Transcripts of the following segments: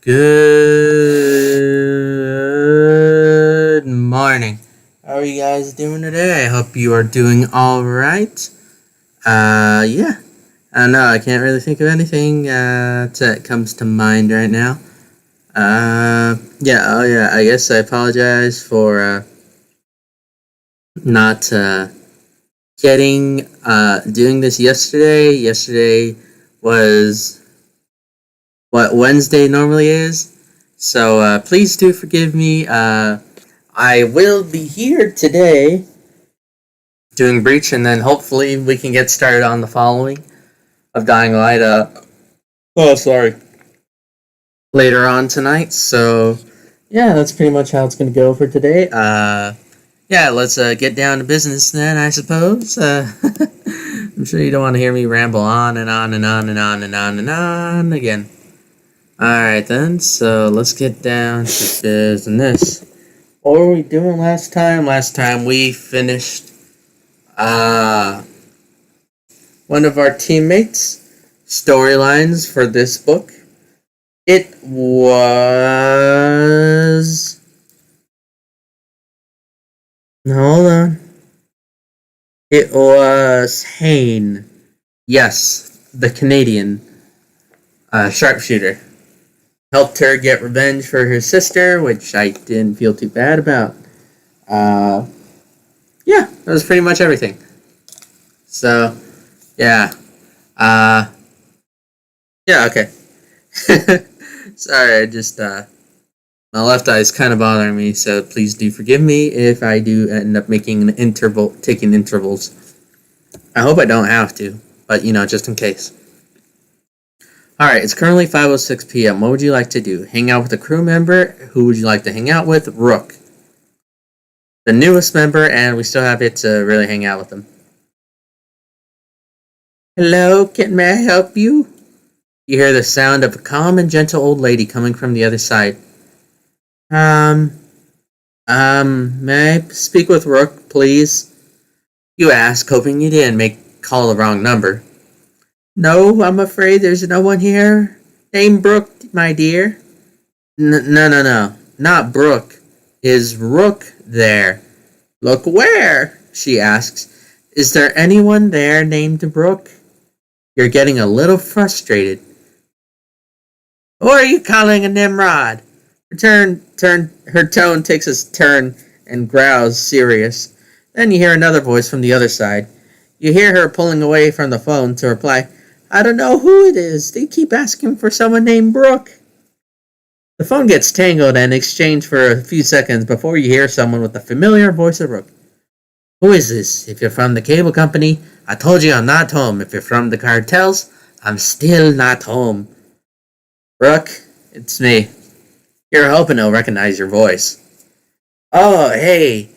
Good morning. How are you guys doing today? I hope you are doing all right. Yeah. I don't know. I can't really think of anything that comes to mind right now. Yeah. Oh, yeah. I guess I apologize for not getting doing this yesterday. Yesterday was what Wednesday normally is. So please do forgive me. I will be here today doing Breach, and then hopefully we can get started on the following of Dying Light. Sorry. Later on tonight. So yeah, that's pretty much how it's going to go for today. Yeah, let's get down to business then, I suppose. I'm sure you don't want to hear me ramble on and on and on and on and on and on again. Alright then, so let's get down to business. What were we doing last time? Last time we finished one of our teammates' storylines for this book. It was... Hold on. It was Hayne. Yes, the Canadian sharpshooter. Helped her get revenge for her sister, which I didn't feel too bad about. Yeah, that was pretty much everything. So, yeah. Yeah, okay. Sorry, I just, my left eye is kind of bothering me, so please do forgive me if I do end up taking intervals. I hope I don't have to, but, just in case. Alright, it's currently 5:06 p.m. What would you like to do? Hang out with a crew member? Who would you like to hang out with? Rook. The newest member, and we still have yet to really hang out with them. Hello, may I help you? You hear the sound of a calm and gentle old lady coming from the other side. May I speak with Rook, please? You ask, hoping you didn't call the wrong number. No, I'm afraid there's no one here. Name Brooke, my dear. No. Not Brooke. Is Rook there? Look where? She asks. Is there anyone there named Brooke? You're getting a little frustrated. Who are you calling a Nimrod? Her tone takes a turn and growls serious. Then you hear another voice from the other side. You hear her pulling away from the phone to reply, I don't know who it is. They keep asking for someone named Brooke. The phone gets tangled and exchanged for a few seconds before you hear someone with the familiar voice of Brooke. Who is this? If you're from the cable company, I told you I'm not home. If you're from the cartels, I'm still not home. Brooke, it's me. You're hoping he'll recognize your voice. Oh, hey,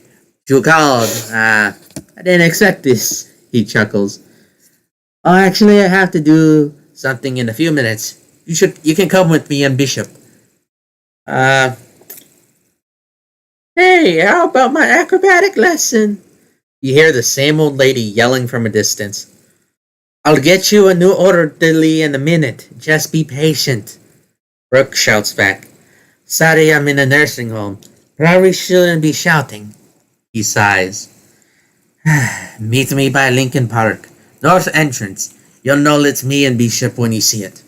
you called. I didn't expect this, he chuckles. Oh, actually, I have to do something in a few minutes. You can come with me and Bishop. Hey, how about my acrobatic lesson? You hear the same old lady yelling from a distance. I'll get you a new orderly in a minute. Just be patient. Brooke shouts back. Sorry, I'm in a nursing home. Probably shouldn't be shouting. He sighs. Meet me by Lincoln Park. North entrance. You'll know it's me and Bishop when you see it.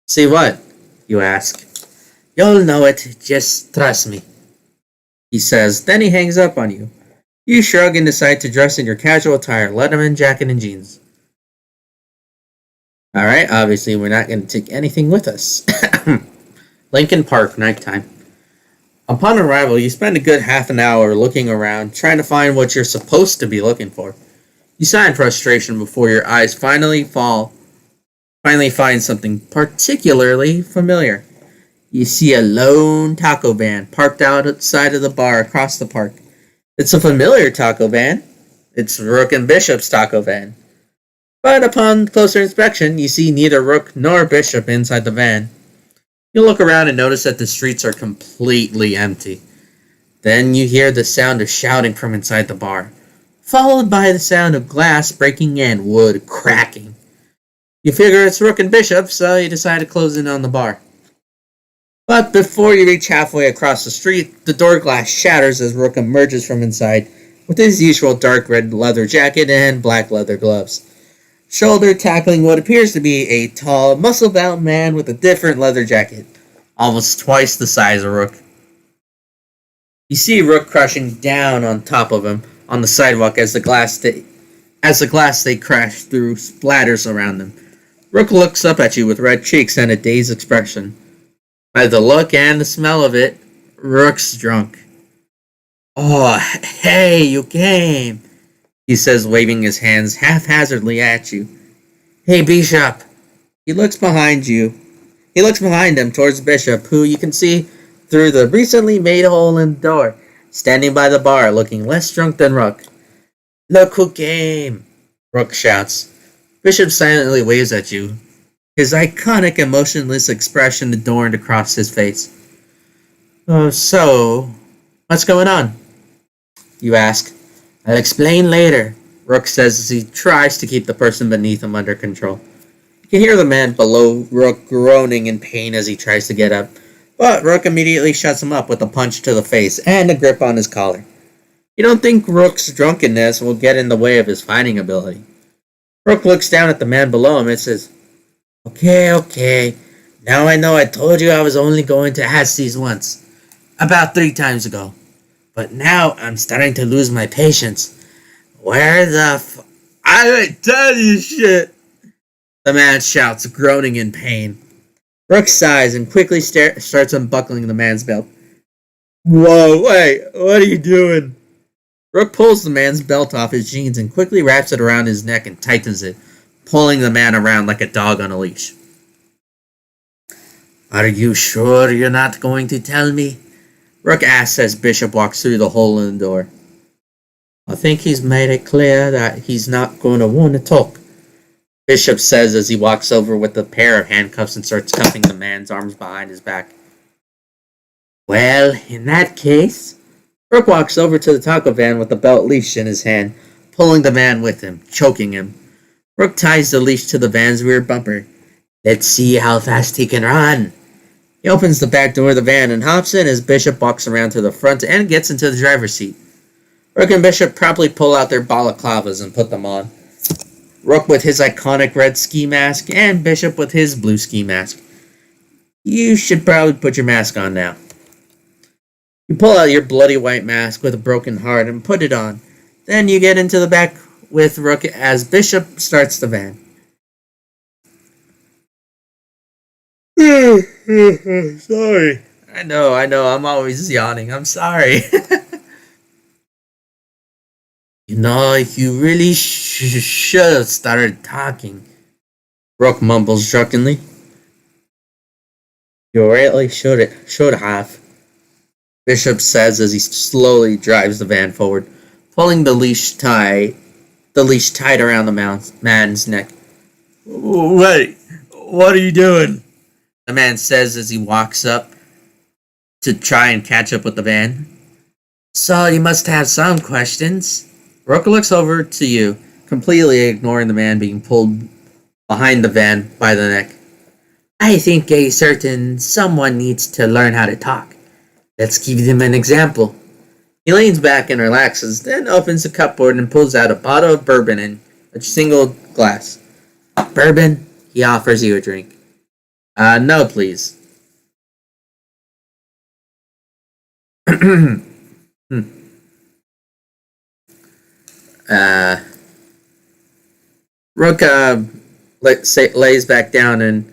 See what? You ask. You'll know it. Just trust me. He says. Then he hangs up on you. You shrug and decide to dress in your casual attire, Letterman jacket and jeans. Alright, obviously we're not going to take anything with us. Lincoln Park, nighttime. Upon arrival, you spend a good half an hour looking around, trying to find what you're supposed to be looking for. You sigh in frustration before your eyes finally find something particularly familiar. You see a lone taco van parked outside of the bar across the park. It's a familiar taco van. It's Rook and Bishop's taco van. But upon closer inspection, you see neither Rook nor Bishop inside the van. You look around and notice that the streets are completely empty. Then you hear the sound of shouting from inside the bar, followed by the sound of glass breaking and wood cracking. You figure it's Rook and Bishop, so you decide to close in on the bar. But before you reach halfway across the street, the door glass shatters as Rook emerges from inside with his usual dark red leather jacket and black leather gloves. Shoulder tackling what appears to be a tall, muscle-bound man with a different leather jacket, almost twice the size of Rook. You see Rook crushing down on top of him on the sidewalk as the glass they crash through splatters around them. Rook looks up at you with red cheeks and a dazed expression. By the look and the smell of it, Rook's drunk. Oh, hey, you came, he says, waving his hands haphazardly at you. Hey, Bishop. He looks behind you. He looks behind him towards Bishop, who you can see through the recently made hole in the door, standing by the bar, looking less drunk than Rook. Look who came, Rook shouts. Bishop silently waves at you, his iconic emotionless expression adorned across his face. Oh, so, what's going on? You ask. I'll explain later, Rook says as he tries to keep the person beneath him under control. You can hear the man below Rook groaning in pain as he tries to get up, but Rook immediately shuts him up with a punch to the face and a grip on his collar. You don't think Rook's drunkenness will get in the way of his fighting ability. Rook looks down at the man below him and says, Okay. Now I know I told you I was only going to ask these once. About 3 times ago. But now I'm starting to lose my patience. Where the I didn't tell you shit! The man shouts, groaning in pain. Rook sighs and quickly starts unbuckling the man's belt. Whoa, wait, what are you doing? Rook pulls the man's belt off his jeans and quickly wraps it around his neck and tightens it, pulling the man around like a dog on a leash. Are you sure you're not going to tell me? Rook asks as Bishop walks through the hole in the door. I think he's made it clear that he's not going to want to talk, Bishop says as he walks over with a pair of handcuffs and starts cuffing the man's arms behind his back. Well, in that case, Rook walks over to the taco van with the belt leash in his hand, pulling the man with him, choking him. Rook ties the leash to the van's rear bumper. Let's see how fast he can run. He opens the back door of the van and hops in as Bishop walks around to the front and gets into the driver's seat. Rook and Bishop promptly pull out their balaclavas and put them on. Rook with his iconic red ski mask and Bishop with his blue ski mask. You should probably put your mask on now. You pull out your bloody white mask with a broken heart and put it on. Then you get into the back with Rook as Bishop starts the van. Sorry. I know, I'm always yawning. I'm sorry. You really should have started talking, Rook mumbles drunkenly. You really should have, Bishop says as he slowly drives the van forward, pulling the leash tight around the man's neck. Wait, what are you doing? The man says as he walks up to try and catch up with the van. So you must have some questions. Rook looks over to you, completely ignoring the man being pulled behind the van by the neck. I think a certain someone needs to learn how to talk. Let's give them an example. He leans back and relaxes, then opens the cupboard and pulls out a bottle of bourbon in a single glass. Bourbon? He offers you a drink. No, please. Rook lays back down and,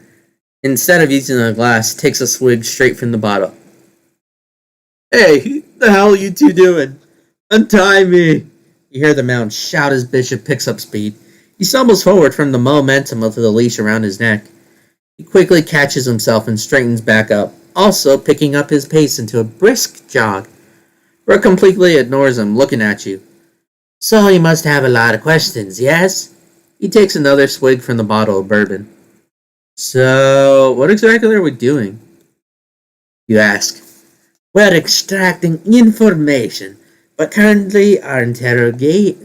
instead of using a glass, takes a swig straight from the bottle. Hey, the hell are you two doing? Untie me! You hear the man shout as Bishop picks up speed. He stumbles forward from the momentum of the leash around his neck. He quickly catches himself and straightens back up, also picking up his pace into a brisk jog. Rook completely ignores him, looking at you. So you must have a lot of questions, yes? He takes another swig from the bottle of bourbon. So, what exactly are we doing? You ask. We're extracting information, but currently our interrogatee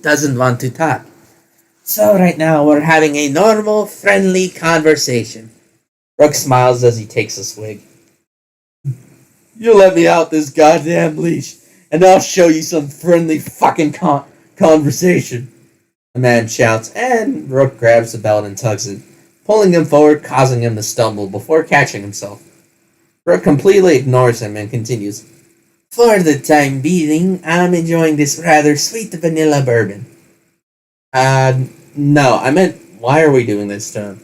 doesn't want to talk. So right now we're having a normal, friendly conversation. Rook smiles as he takes a swig. You let me out this goddamn leash, and I'll show you some friendly fucking conversation. The man shouts, and Rook grabs the belt and tugs it, pulling him forward, causing him to stumble before catching himself. Rook completely ignores him and continues. For the time being, I'm enjoying this rather sweet vanilla bourbon. No, I meant, why are we doing this to him?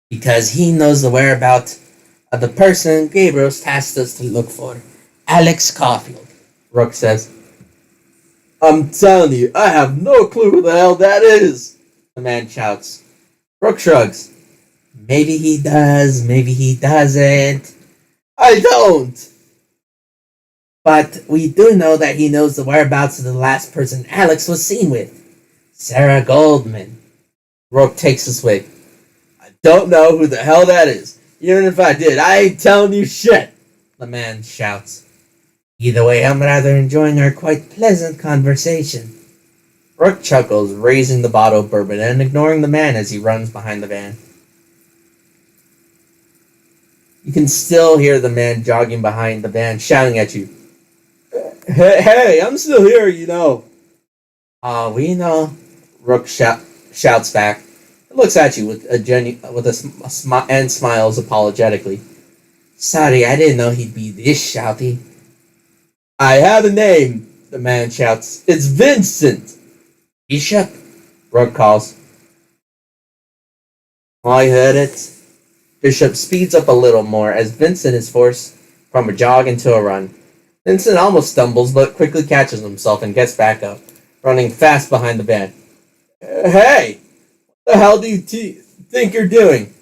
Because he knows the whereabouts of the person Gabriel's tasked us to look for. Alex Caulfield, Rook says. I'm telling you, I have no clue who the hell that is, the man shouts. Rook shrugs. Maybe he does, maybe he doesn't. I don't! But we do know that he knows the whereabouts of the last person Alex was seen with. Sarah Goldman. Rook takes a swig. I don't know who the hell that is. Even if I did, I ain't telling you shit, the man shouts. Either way, I'm rather enjoying our quite pleasant conversation. Rook chuckles, raising the bottle of bourbon and ignoring the man as he runs behind the van. You can still hear the man jogging behind the van shouting at you. Hey, I'm still here, you know. We know, Rook shouts back. He looks at you with a smile and smiles apologetically. Sorry, I didn't know he'd be this shouty. I have a name, the man shouts. It's Vincent. Bishop, Rook calls. I heard it. Bishop speeds up a little more as Vincent is forced from a jog into a run. Vincent almost stumbles but quickly catches himself and gets back up, running fast behind the van. Hey! What the hell do you think you're doing?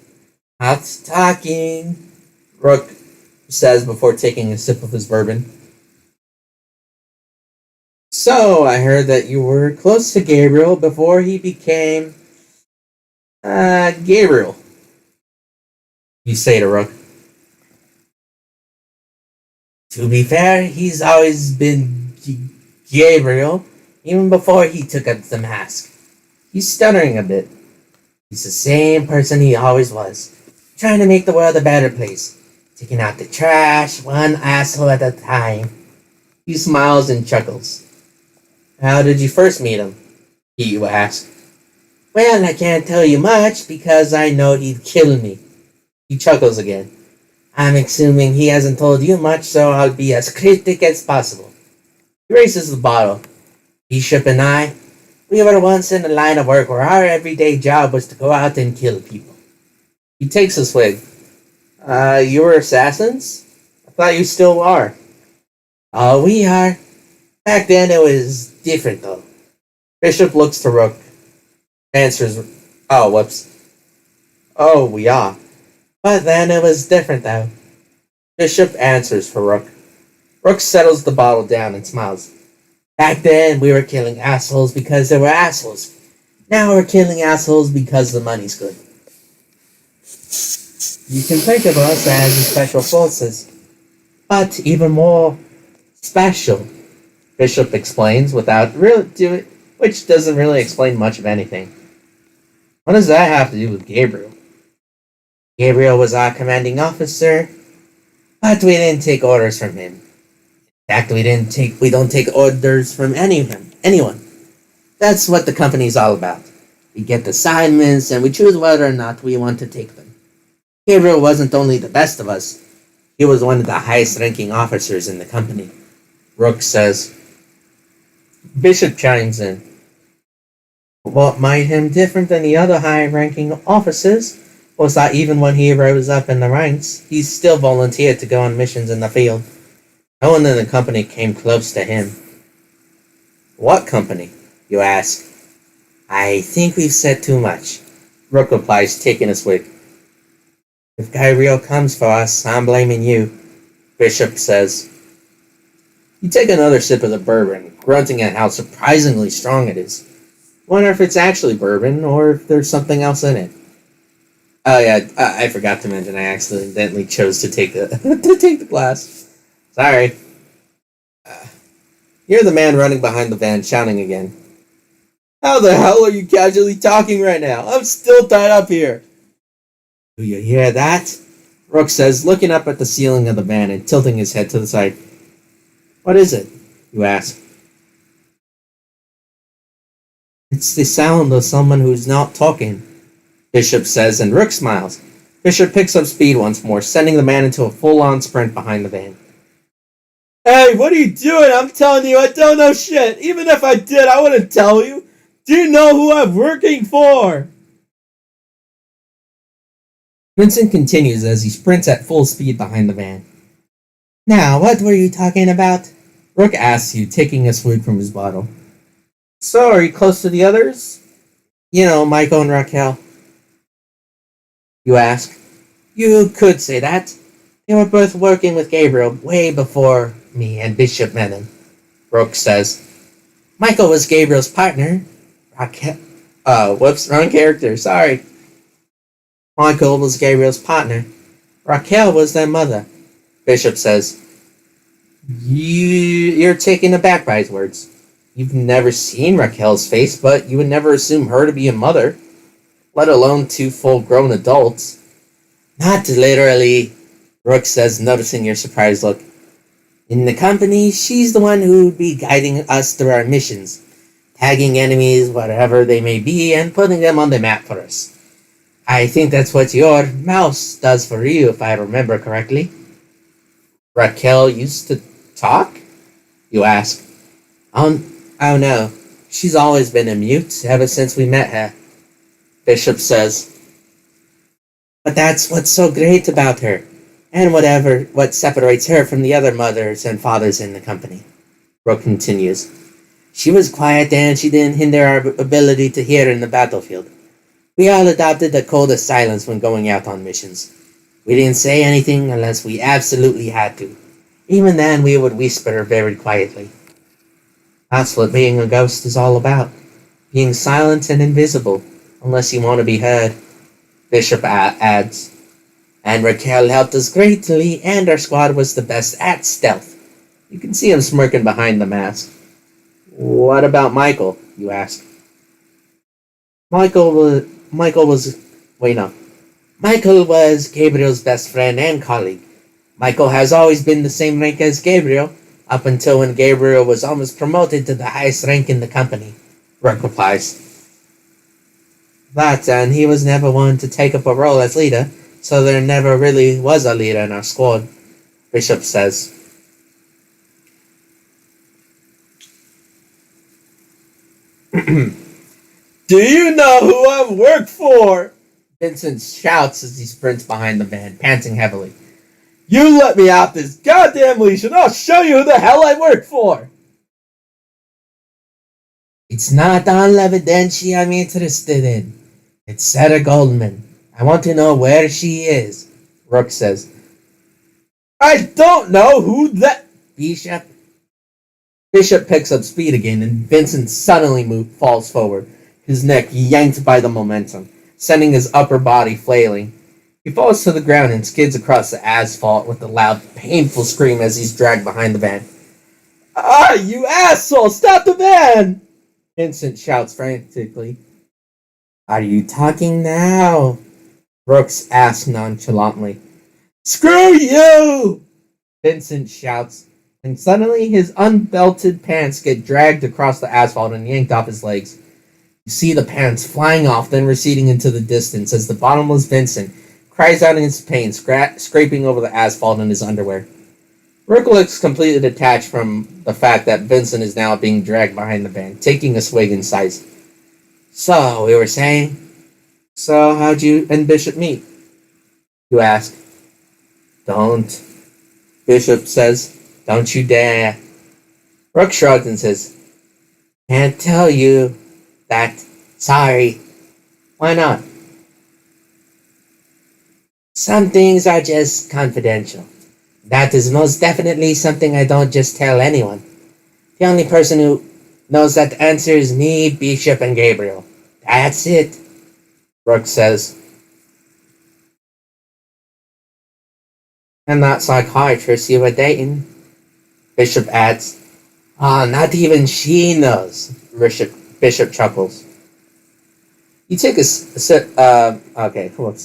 Not talking, Rook says before taking a sip of his bourbon. So, I heard that you were close to Gabriel before he became... Gabriel. You say to Rook. To be fair, he's always been Gabriel, even before he took up the mask. He's stuttering a bit. He's the same person he always was, trying to make the world a better place, taking out the trash, one asshole at a time. He smiles and chuckles. How did you first meet him? You ask. Well, I can't tell you much because I know he'd kill me. He chuckles again. I'm assuming he hasn't told you much, so I'll be as cryptic as possible. He raises the bottle. Bishop and I, we were once in a line of work where our everyday job was to go out and kill people. He takes a swig. You were assassins? I thought you still are. Oh, we are. Back then it was different, though. Bishop looks to Rook. Answers, oh, whoops. Oh, we are. But then it was different, though. Bishop answers for Rook. Rook settles the bottle down and smiles. Back then, we were killing assholes because they were assholes. Now we're killing assholes because the money's good. You can think of us as special forces. But even more special, Bishop explains without really doing, which doesn't really explain much of anything. What does that have to do with Gabriel? Gabriel was our commanding officer, but we didn't take orders from him. In fact, we don't take orders from anyone. That's what the company's all about. We get assignments and we choose whether or not we want to take them. Gabriel wasn't only the best of us, he was one of the highest ranking officers in the company. Rook says. Bishop chimes in. What made him different than the other high-ranking officers was that even when he rose up in the ranks, he still volunteered to go on missions in the field. No one in the company came close to him. What company? You ask. I think we've said too much, Rook replies, taking a swig. If Gabriel comes for us, I'm blaming you, Bishop says. You take another sip of the bourbon, grunting at how surprisingly strong it is. Wonder if it's actually bourbon or if there's something else in it. Oh yeah, I forgot to mention I accidentally chose to take the glass. Sorry. You're the man running behind the van shouting again. How the hell are you casually talking right now? I'm still tied up here. Do you hear that? Rook says, looking up at the ceiling of the van and tilting his head to the side. What is it? You ask. It's the sound of someone who's not talking, Bishop says, and Rook smiles. Bishop picks up speed once more, sending the man into a full-on sprint behind the van. Hey, what are you doing? I'm telling you, I don't know shit. Even if I did, I wouldn't tell you. Do you know who I'm working for? Vincent continues as he sprints at full speed behind the van. Now, what were you talking about? Rook asks you, taking a swig from his bottle. So, are you close to the others? You know, Michael and Raquel. You ask. You could say that. They were both working with Gabriel way before me and Bishop met him. Rook says. Michael was Gabriel's partner. Raquel. Whoops, wrong character, sorry. Michael was Gabriel's partner. Raquel was their mother. Bishop says. You're taken aback by his words. You've never seen Raquel's face, but you would never assume her to be a mother, let alone two full-grown adults. Not literally, Rook says, noticing your surprised look. In the company, she's the one who would be guiding us through our missions, tagging enemies, whatever they may be, and putting them on the map for us. I think that's what your mouse does for you, if I remember correctly. Raquel used to talk? You ask. Oh no, she's always been a mute ever since we met her, Bishop says. But that's what's so great about her, and what separates her from the other mothers and fathers in the company. Rook continues. She was quiet and she didn't hinder our ability to hear in the battlefield. We all adopted the code of silence when going out on missions. We didn't say anything unless we absolutely had to. Even then, we would whisper very quietly. That's what being a ghost is all about. Being silent and invisible, unless you want to be heard, Bishop adds. And Raquel helped us greatly, and our squad was the best at stealth. You can see him smirking behind the mask. What about Michael? You ask. Michael was Gabriel's best friend and colleague. Michael has always been the same rank as Gabriel, up until when Gabriel was almost promoted to the highest rank in the company, Rook replies. And he was never one to take up a role as leader, so there never really was a leader in our squad, Bishop says. Do you know who I work for? Vincent shouts as he sprints behind the van, panting heavily. You let me out this goddamn leash and I'll show you who the hell I work for! It's not all evidence I'm interested in. It's Sarah Goldman. I want to know where she is, Rook says. I don't know who that... Bishop picks up speed again and Vincent suddenly falls forward, his neck yanked by the momentum, sending his upper body flailing. He falls to the ground and skids across the asphalt with a loud, painful scream as he's dragged behind the van. Ah, you asshole! Stop the van! Vincent shouts frantically. Are you talking now? Brooks asks nonchalantly. Screw you! Vincent shouts, and suddenly his unbelted pants get dragged across the asphalt and yanked off his legs. You see the pants flying off, then receding into the distance as the bottomless Vincent cries out in his pain, scraping over the asphalt in his underwear. Rook looks completely detached from the fact that Vincent is now being dragged behind the van, taking a swig in sight. So, we were saying? So, how'd you and Bishop meet? You ask. Don't. Bishop says, don't you dare. Rook shrugs and says, can't tell you that. Sorry. Why not? Some things are just confidential. That is most definitely something I don't just tell anyone. The only person who knows that answer is me, Bishop, and Gabriel. That's it, Rook says. And that psychiatrist you were dating, Bishop adds. Ah, not even she knows, Bishop chuckles. You take a sip. Okay, cool.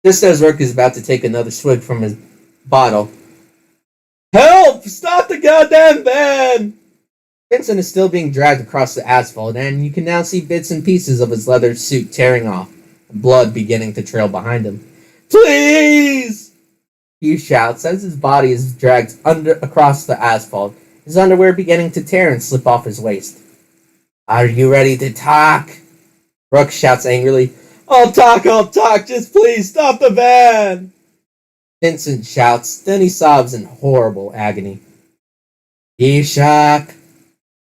Just as Rook is about to take another swig from his bottle. Help! Stop the goddamn van! Vincent is still being dragged across the asphalt, and you can now see bits and pieces of his leather suit tearing off, and blood beginning to trail behind him. Please! He shouts as his body is dragged across the asphalt, his underwear beginning to tear and slip off his waist. Are you ready to talk? Rook shouts angrily. I'll talk, just please stop the van! Vincent shouts, then he sobs in horrible agony. Bishop!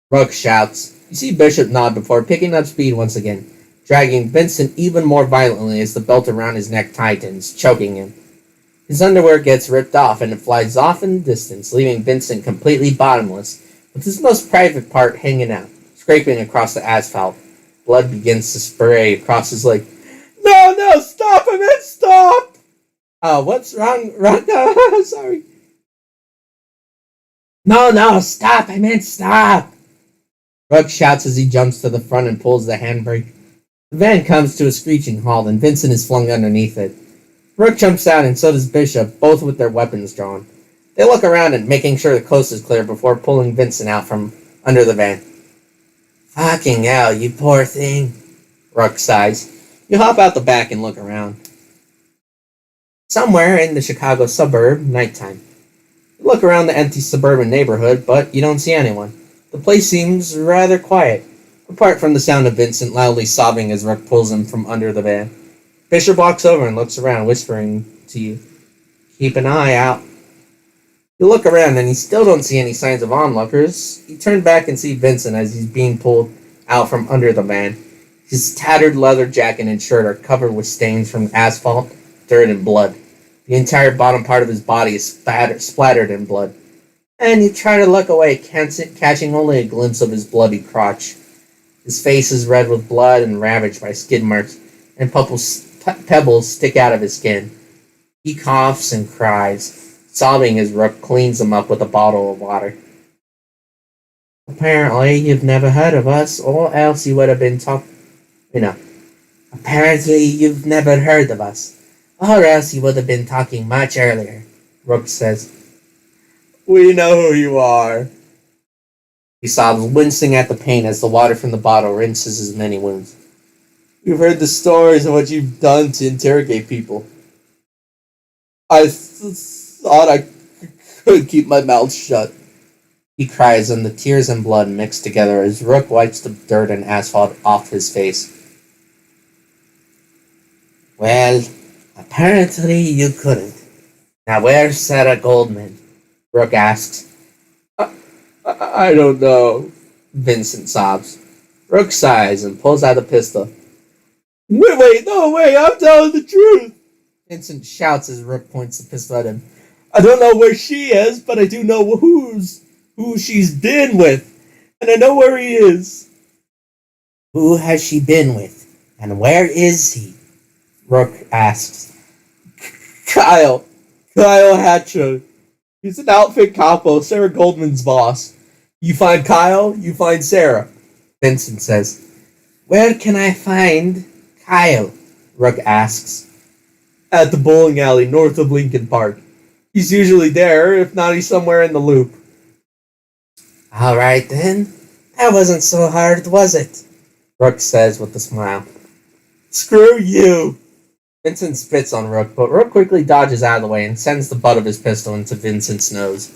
Rook shouts. You see Bishop nod before picking up speed once again, dragging Vincent even more violently as the belt around his neck tightens, choking him. His underwear gets ripped off and it flies off in the distance, leaving Vincent completely bottomless, with his most private part hanging out, scraping across the asphalt. Blood begins to spray across his leg. No, stop him, stop! What's wrong? Sorry. No, stop, stop! Rook shouts as he jumps to the front and pulls the handbrake. The van comes to a screeching halt and Vincent is flung underneath it. Rook jumps out and so does Bishop, both with their weapons drawn. They look around and making sure the coast is clear before pulling Vincent out from under the van. Fucking hell, you poor thing, Rook sighs. You hop out the back and look around. Somewhere in the Chicago suburb, nighttime. You look around the empty suburban neighborhood, but you don't see anyone. The place seems rather quiet, apart from the sound of Vincent loudly sobbing as Rook pulls him from under the van. Bishop walks over and looks around, whispering to you, Keep an eye out. You look around and you still don't see any signs of onlookers. You turn back and see Vincent as he's being pulled out from under the van. His tattered leather jacket and shirt are covered with stains from asphalt, dirt, and blood. The entire bottom part of his body is splattered in blood. And you try to look away, catching only a glimpse of his bloody crotch. His face is red with blood and ravaged by skid marks, and pebbles stick out of his skin. He coughs and cries, sobbing as Rook cleans him up with a bottle of water. Apparently, you've never heard of us, or else you would have been Apparently, you've never heard of us, or else you would have been talking much earlier, Rook says. We know who you are. He sobs, wincing at the pain as the water from the bottle rinses his many wounds. We've heard the stories of what you've done to interrogate people. I thought I could keep my mouth shut. He cries, and the tears and blood mix together as Rook wipes the dirt and asphalt off his face. Well, apparently you couldn't. Now where's Sarah Goldman? Rook asks. I don't know. Vincent sobs. Rook sighs and pulls out a pistol. Wait, I'm telling the truth. Vincent shouts as Rook points the pistol at him. I don't know where she is, but I do know who she's been with. And I know where he is. Who has she been with? And where is he? Rook asks. Kyle Hatcher. He's an outfit capo, Sarah Goldman's boss. You find Kyle, you find Sarah. Vincent says. Where can I find Kyle? Rook asks. At the bowling alley north of Lincoln Park. He's usually there, if not he's somewhere in the loop. Alright then. That wasn't so hard, was it? Rook says with a smile. Screw you! Vincent spits on Rook, but Rook quickly dodges out of the way and sends the butt of his pistol into Vincent's nose.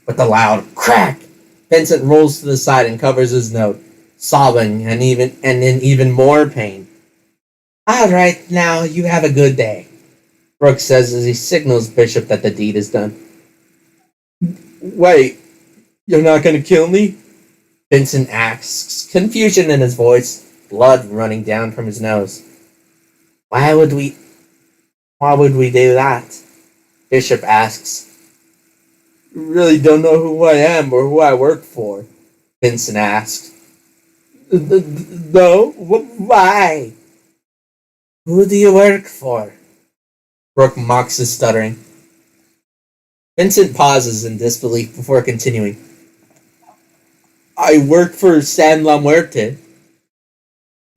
With a loud crack, Vincent rolls to the side and covers his nose, sobbing and in even more pain. All right, now you have a good day, Rook says as he signals Bishop that the deed is done. Wait, you're not going to kill me? Vincent asks, confusion in his voice, blood running down from his nose. Why would we do that? Bishop asks. Really don't know who I am or who I work for, Vincent asks. No, why? Who do you work for? Rook mocks his stuttering. Vincent pauses in disbelief before continuing. I work for San La Muerte.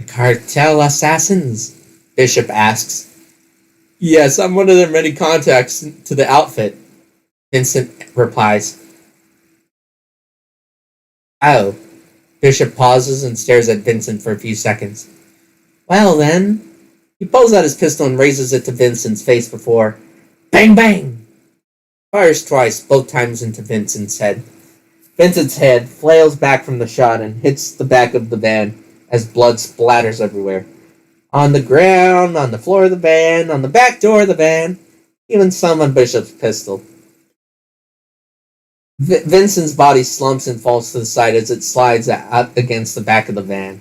Cartel assassins? Bishop asks. Yes, I'm one of their many contacts to the outfit, Vincent replies. Oh. Bishop pauses and stares at Vincent for a few seconds. Well then. He pulls out his pistol and raises it to Vincent's face before bang bang! Fires twice, both times into Vincent's head. Vincent's head flails back from the shot and hits the back of the van as blood splatters everywhere. On the ground, on the floor of the van, on the back door of the van, even some on Bishop's pistol. Vincent's body slumps and falls to the side as it slides out against the back of the van,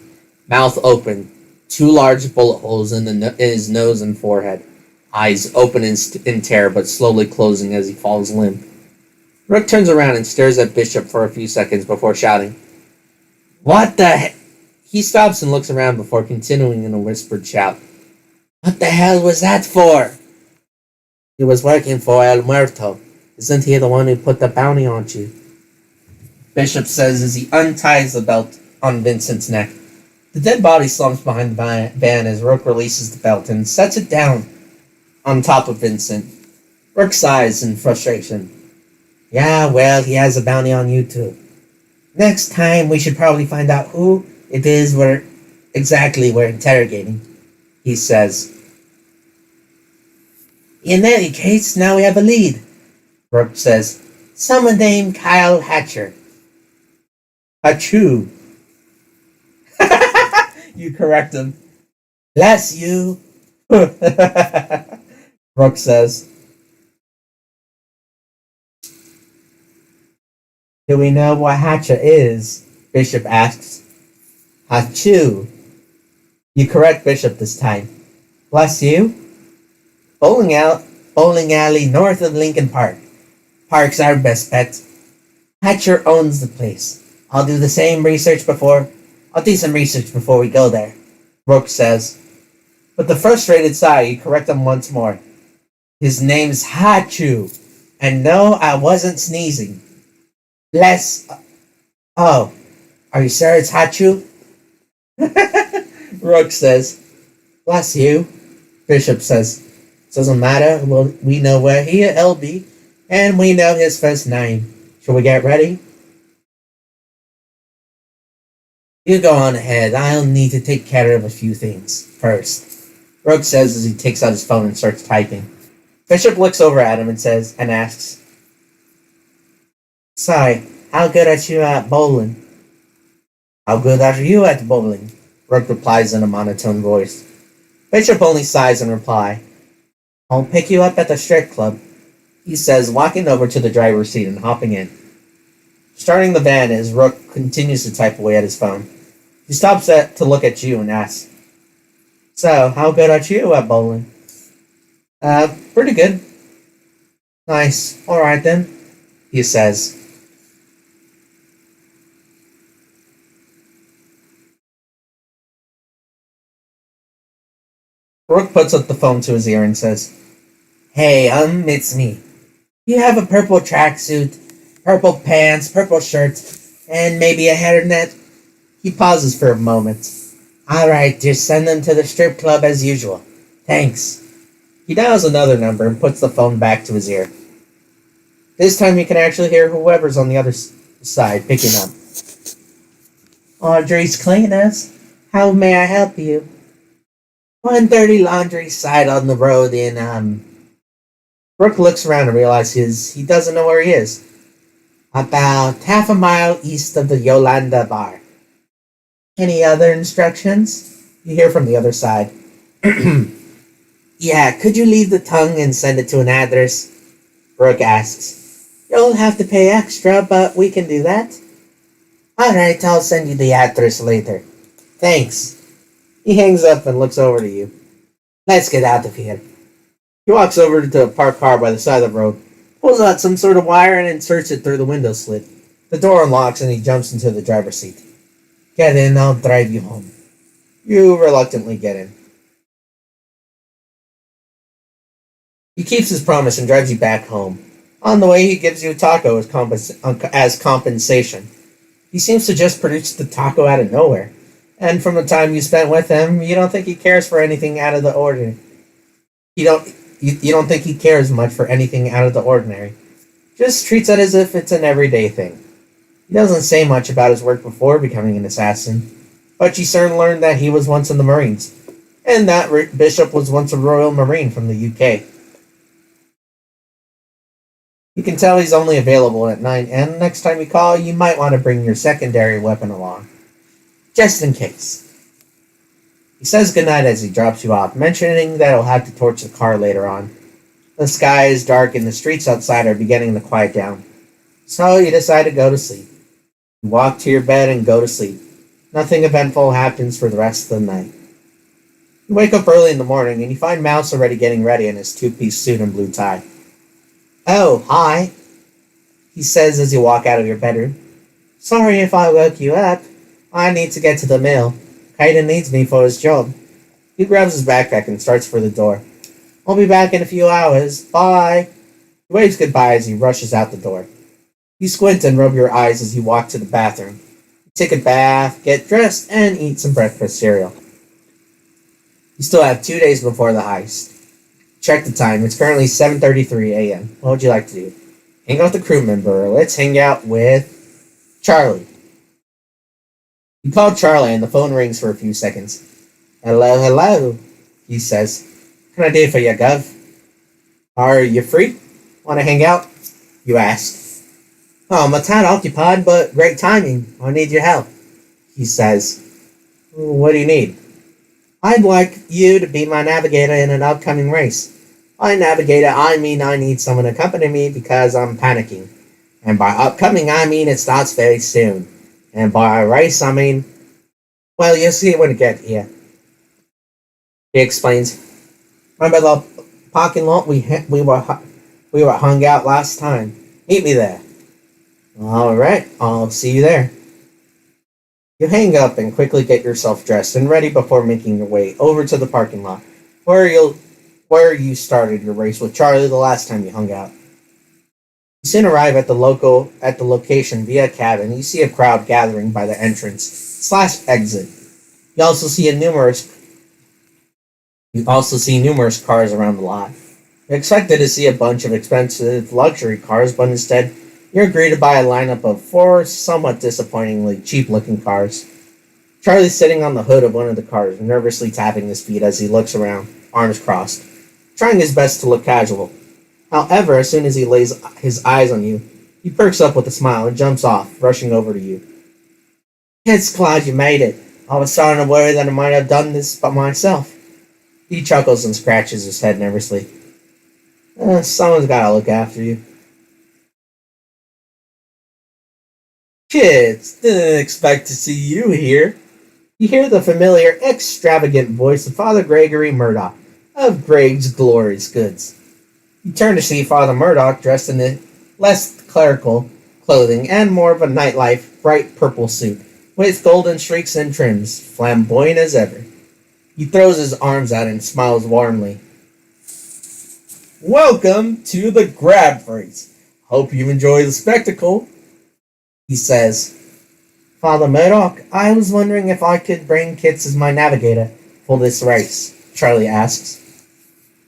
mouth open, two large bullet holes in his nose and forehead, eyes open in terror but slowly closing as he falls limp. Rook turns around and stares at Bishop for a few seconds before shouting, What the he-? He stops and looks around before continuing in a whispered shout. What the hell was that for? He was working for El Muerto. Isn't he the one who put the bounty on you? Bishop says as he unties the belt on Vincent's neck. The dead body slumps behind the van as Rook releases the belt and sets it down on top of Vincent. Rook sighs in frustration. Yeah, well, he has a bounty on you too. Next time we should probably find out who it is we're interrogating, he says. In any case, now we have a lead, Rook says. Someone named Kyle Hatcher. Achoo. You correct him. Bless you. Rook says. Do we know what Hatcher is? Bishop asks. Achoo. You correct Bishop this time. Bless you. Bowling alley north of Lincoln Park. Park's our best bet. Hatcher owns the place. I'll do some research before we go there, Rook says. With a frustrated sigh, you correct him once more. His name's Hachu. And no, I wasn't sneezing. Oh, are you sure it's Hachu? Rook says. Bless you, Bishop says. Doesn't matter, we know where he'll be, and we know his first name. Shall we get ready? You go on ahead. I'll need to take care of a few things first, Rook says as he takes out his phone and starts typing. Bishop looks over at him and asks, Sorry, how good are you at bowling? How good are you at bowling? Rook replies in a monotone voice. Bishop only sighs in reply. I'll pick you up at the strip club, he says, walking over to the driver's seat and hopping in. Starting the van as Rook continues to type away at his phone. He stops to look at you and asks, So, how good are you at bowling? Pretty good. Nice. Alright then, he says. Rook puts up the phone to his ear and says, Hey, it's me. You have a purple tracksuit, purple pants, purple shirt, and maybe a hairnet? He pauses for a moment. Alright, just send them to the strip club as usual. Thanks. He dials another number and puts the phone back to his ear. This time you can actually hear whoever's on the other side picking up. Audrey's cleaners. How may I help you? 130 Laundry side on the road in, Brooke looks around and realizes he doesn't know where he is. About half a mile east of the Yolanda bar. Any other instructions? You hear from the other side. Yeah, could you leave the tongue and send it to an address? Brooke asks. You'll have to pay extra, but we can do that. Alright, I'll send you the address later. Thanks. He hangs up and looks over to you. Let's get out of here. He walks over to a parked car by the side of the road, pulls out some sort of wire and inserts it through the window slit. The door unlocks and he jumps into the driver's seat. Get in, I'll drive you home. You reluctantly get in. He keeps his promise and drives you back home. On the way, he gives you a taco as compensation. He seems to just produce the taco out of nowhere. And from the time you spent with him, you don't think he cares for anything out of the ordinary. You don't think he cares much for anything out of the ordinary. Just treats it as if it's an everyday thing. He doesn't say much about his work before becoming an assassin, but you soon learned that he was once in the Marines, and that Bishop was once a Royal Marine from the UK. You can tell he's only available at night, and next time you call, you might want to bring your secondary weapon along, just in case. He says goodnight as he drops you off, mentioning that he'll have to torch the car later on. The sky is dark and the streets outside are beginning to quiet down, so you decide to go to sleep. You walk to your bed and go to sleep. Nothing eventful happens for the rest of the night. You wake up early in the morning and you find Mouse already getting ready in his two-piece suit and blue tie. "Oh, hi," he says as you walk out of your bedroom. "Sorry if I woke you up. I need to get to the mill. Kaiden needs me for his job." He grabs his backpack and starts for the door. "I'll be back in a few hours. Bye." He waves goodbye as he rushes out the door. You squint and rub your eyes as you walk to the bathroom. You take a bath, get dressed, and eat some breakfast cereal. You still have 2 days before the heist. Check the time. It's currently 7:33 a.m. What would you like to do? Hang out with the crew member. Let's hang out with Charlie. You call Charlie and the phone rings for a few seconds. "Hello, hello," he says. "What can I do for you, Gov?" "Are you free? Want to hang out?" you ask. "Oh, I'm a tad occupied, but great timing. I need your help," he says. "What do you need?" "I'd like you to be my navigator in an upcoming race. By navigator, I mean I need someone to accompany me because I'm panicking. And by upcoming, I mean it starts very soon. And by race, I mean, well, you'll see it when it gets here." He explains. "Remember the parking lot we were hung out last time? Meet me there." "All right, I'll see you there." You hang up and quickly get yourself dressed and ready before making your way over to the parking lot, where you started your race with Charlie the last time you hung out. You soon arrive at the location via cab, and you see a crowd gathering by the entrance/exit. You also see numerous cars around the lot. You expected to see a bunch of expensive luxury cars, but instead you're greeted by a lineup of 4 somewhat disappointingly cheap-looking cars. Charlie's sitting on the hood of one of the cars, nervously tapping his feet as he looks around, arms crossed, trying his best to look casual. However, as soon as he lays his eyes on you, he perks up with a smile and jumps off, rushing over to you. "It's glad you made it. I was starting to worry that I might have done this by myself." He chuckles and scratches his head nervously. Someone's gotta look after you." "Kids, didn't expect to see you here." You hear the familiar, extravagant voice of Father Gregory Murdoch of Greg's Glorious Goods. You turn to see Father Murdoch dressed in a less clerical clothing and more of a nightlife bright purple suit with golden streaks and trims, flamboyant as ever. He throws his arms out and smiles warmly. "Welcome to the grab race. Hope you enjoy the spectacle," he says. "Father Murdoch, I was wondering if I could bring Kits as my navigator for this race," Charlie asks.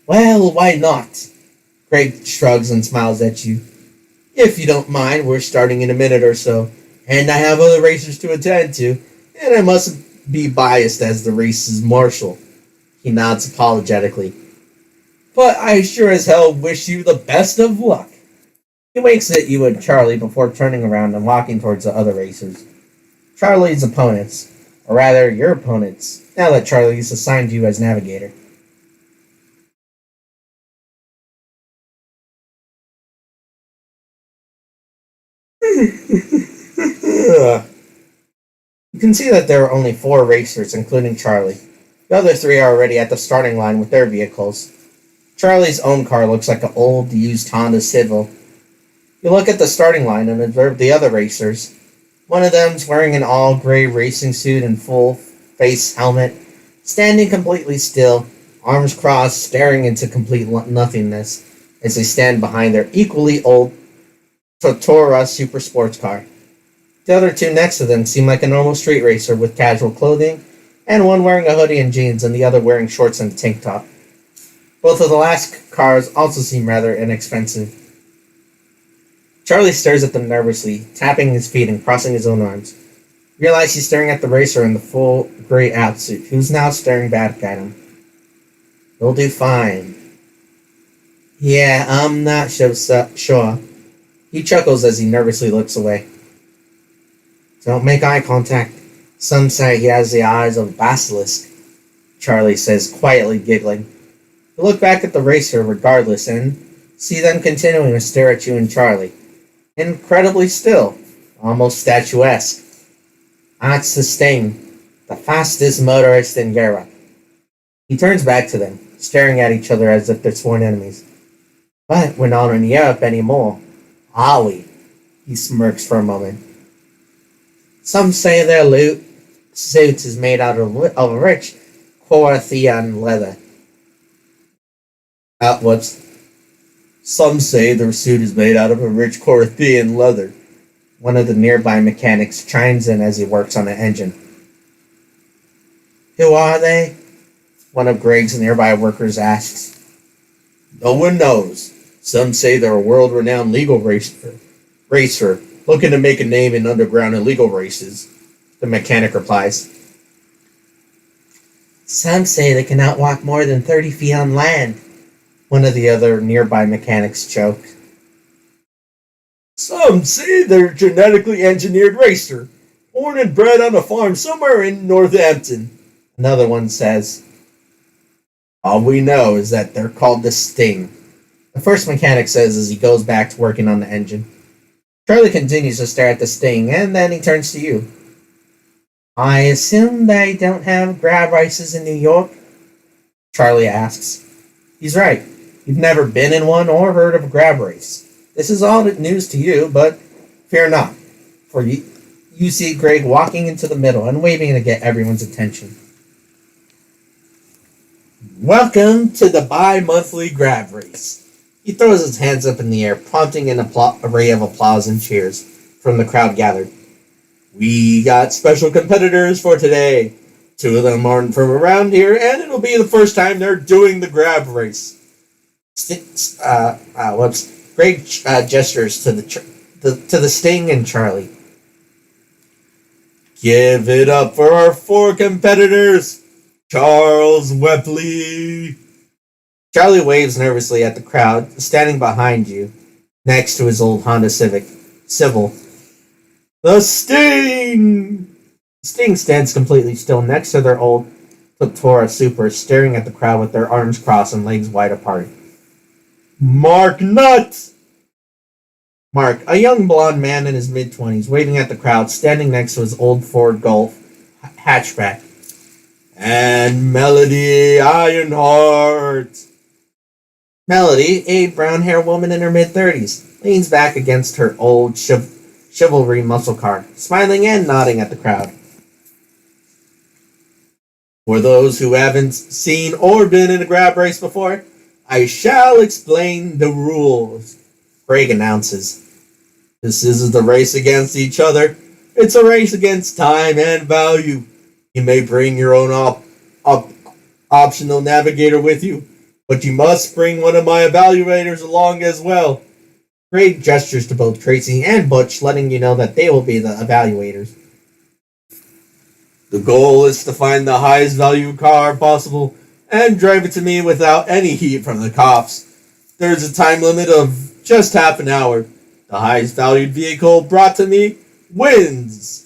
"Well, why not?" Greg shrugs and smiles at you. "If you don't mind, we're starting in a minute or so, and I have other racers to attend to, and I mustn't be biased as the race's marshal." He nods apologetically. "But I sure as hell wish you the best of luck." He winks at you and Charlie before turning around and walking towards the other racers. Charlie's opponents, or rather your opponents, now that Charlie's assigned you as navigator. You can see that there are only 4 racers, including Charlie. The other 3 are already at the starting line with their vehicles. Charlie's own car looks like an old, used Honda Civic. You look at the starting line and observe the other racers. One of them's wearing an all-gray racing suit and full-face helmet, standing completely still, arms crossed, staring into complete nothingness as they stand behind their equally old Totora super sports car. The other two next to them seem like a normal street racer with casual clothing, and one wearing a hoodie and jeans and the other wearing shorts and a tank top. Both of the last cars also seem rather inexpensive. Charlie stares at them nervously, tapping his feet and crossing his own arms. Realize he's staring at the racer in the full gray outsuit, who's now staring back at him. You'll do fine. Yeah, I'm not sure. He chuckles as he nervously looks away. Don't make eye contact. Some say he has the eyes of a basilisk, Charlie says, quietly giggling. You look back at the racer regardless and see them continuing to stare at you and Charlie. Incredibly still, almost statuesque. That's the Sting, the fastest motorist in Europe. He turns back to them, staring at each other as if they're sworn enemies. But we're not in Europe anymore, are we? He smirks for a moment. Some say their suit is made out of rich Corinthian leather. Whoops. Some say their suit is made out of a rich Corinthian leather. One of the nearby mechanics chimes in as he works on the engine. Who are they? One of Greg's nearby workers asks. No one knows. Some say they're a world-renowned legal racer looking to make a name in underground illegal races. The mechanic replies. Some say they can outwalk more than 30 feet on land. One of the other nearby mechanics choked. Some say they're a genetically engineered racer, born and bred on a farm somewhere in Northampton. Another one says. All we know is that they're called the Sting. The first mechanic says as he goes back to working on the engine. Charlie continues to stare at the Sting, and then he turns to you. I assume they don't have grab races in New York? Charlie asks. He's right. You've never been in one or heard of a grab race. This is all news to you, but fear not, for you see Greg walking into the middle and waving to get everyone's attention. Welcome to the bi-monthly grab race. He throws his hands up in the air, prompting an array of applause and cheers from the crowd gathered. We got special competitors for today. Two of them aren't from around here, and it'll be the first time they're doing the grab race. Greg gestures to the Sting and Charlie. Give it up for our four competitors. Charles Wepley. Charlie waves nervously at the crowd, standing behind you, next to his old Honda Civil. The Sting! Sting stands completely still next to their old Totora Super, staring at the crowd with their arms crossed and legs wide apart. Mark Nutt! Mark, a young blonde man in his mid-20s, waving at the crowd, standing next to his old Ford Golf hatchback. And Melody Ironheart. Melody, a brown-haired woman in her mid-30s, leans back against her old chivalry muscle car, smiling and nodding at the crowd. For those who haven't seen or been in a grab race before, I shall explain the rules, Craig announces. This isn't a race against each other. It's a race against time and value. You may bring your own optional navigator with you, but you must bring one of my evaluators along as well. Craig gestures to both Tracy and Butch, letting you know that they will be the evaluators. The goal is to find the highest value car possible and drive it to me without any heat from the cops. There's a time limit of just half an hour. The highest valued vehicle brought to me wins.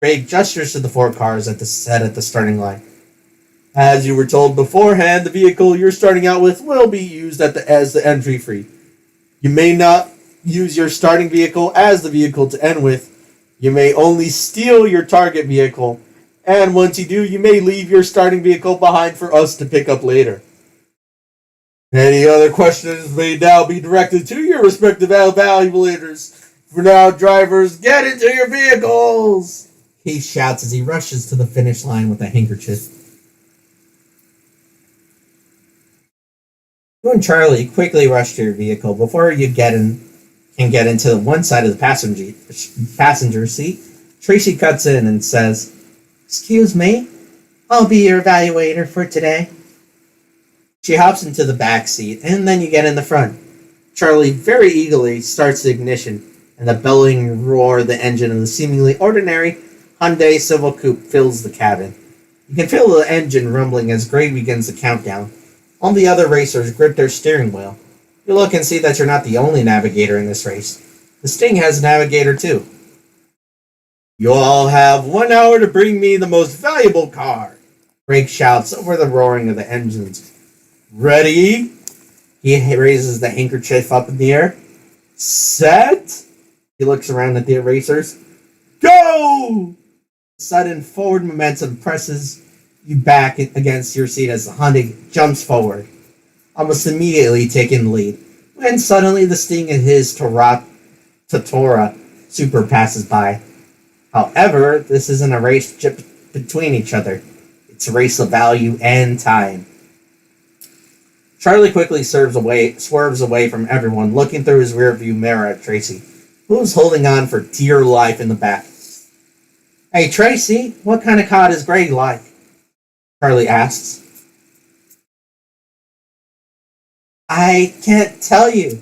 Craig gestures to the four cars at the starting line. As you were told beforehand, the vehicle you're starting out with will be used as the entry fee. You may not use your starting vehicle as the vehicle to end with. You may only steal your target vehicle, and once you do, you may leave your starting vehicle behind for us to pick up later. Any other questions may now be directed to your respective evaluators. For now, drivers, get into your vehicles! He shouts as he rushes to the finish line with a handkerchief. You and Charlie quickly rush to your vehicle. Before you can get into one side of the passenger seat, Tracy cuts in and says, "Excuse me, I'll be your evaluator for today." She hops into the back seat, and then you get in the front. Charlie very eagerly starts the ignition, and the bellowing roar of the engine of the seemingly ordinary Hyundai Civil Coupe fills the cabin. You can feel the engine rumbling as Gray begins the countdown. All the other racers grip their steering wheel. You look and see that you're not the only navigator in this race. The Sting has a navigator too. "You all have 1 hour to bring me the most valuable car," Gray shouts over the roaring of the engines. "Ready?" He raises the handkerchief up in the air. "Set?" He looks around at the racers. "Go!" Sudden forward momentum presses you back against your seat as the Honda jumps forward, almost immediately taking the lead. When suddenly the Sting and his Totora Super passes by. However, this isn't a race between each other. It's a race of value and time. Charlie quickly swerves away from everyone, looking through his rearview mirror at Tracy, who is holding on for dear life in the back. "Hey, Tracy, what kind of car does Gray like?" Charlie asks. "I can't tell you."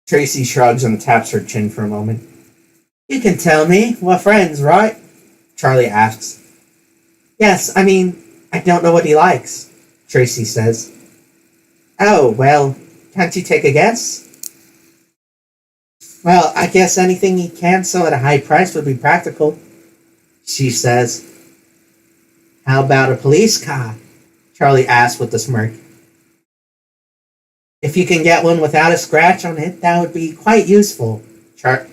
Tracy shrugs and taps her chin for a moment. "You can tell me. We're friends, right?" Charlie asks. "Yes, I don't know what he likes," Tracy says. "Oh, well, can't you take a guess?" "Well, I guess anything he can sell at a high price would be practical," she says. "How about a police car?" Charlie asks with a smirk. "If you can get one without a scratch on it, that would be quite useful,"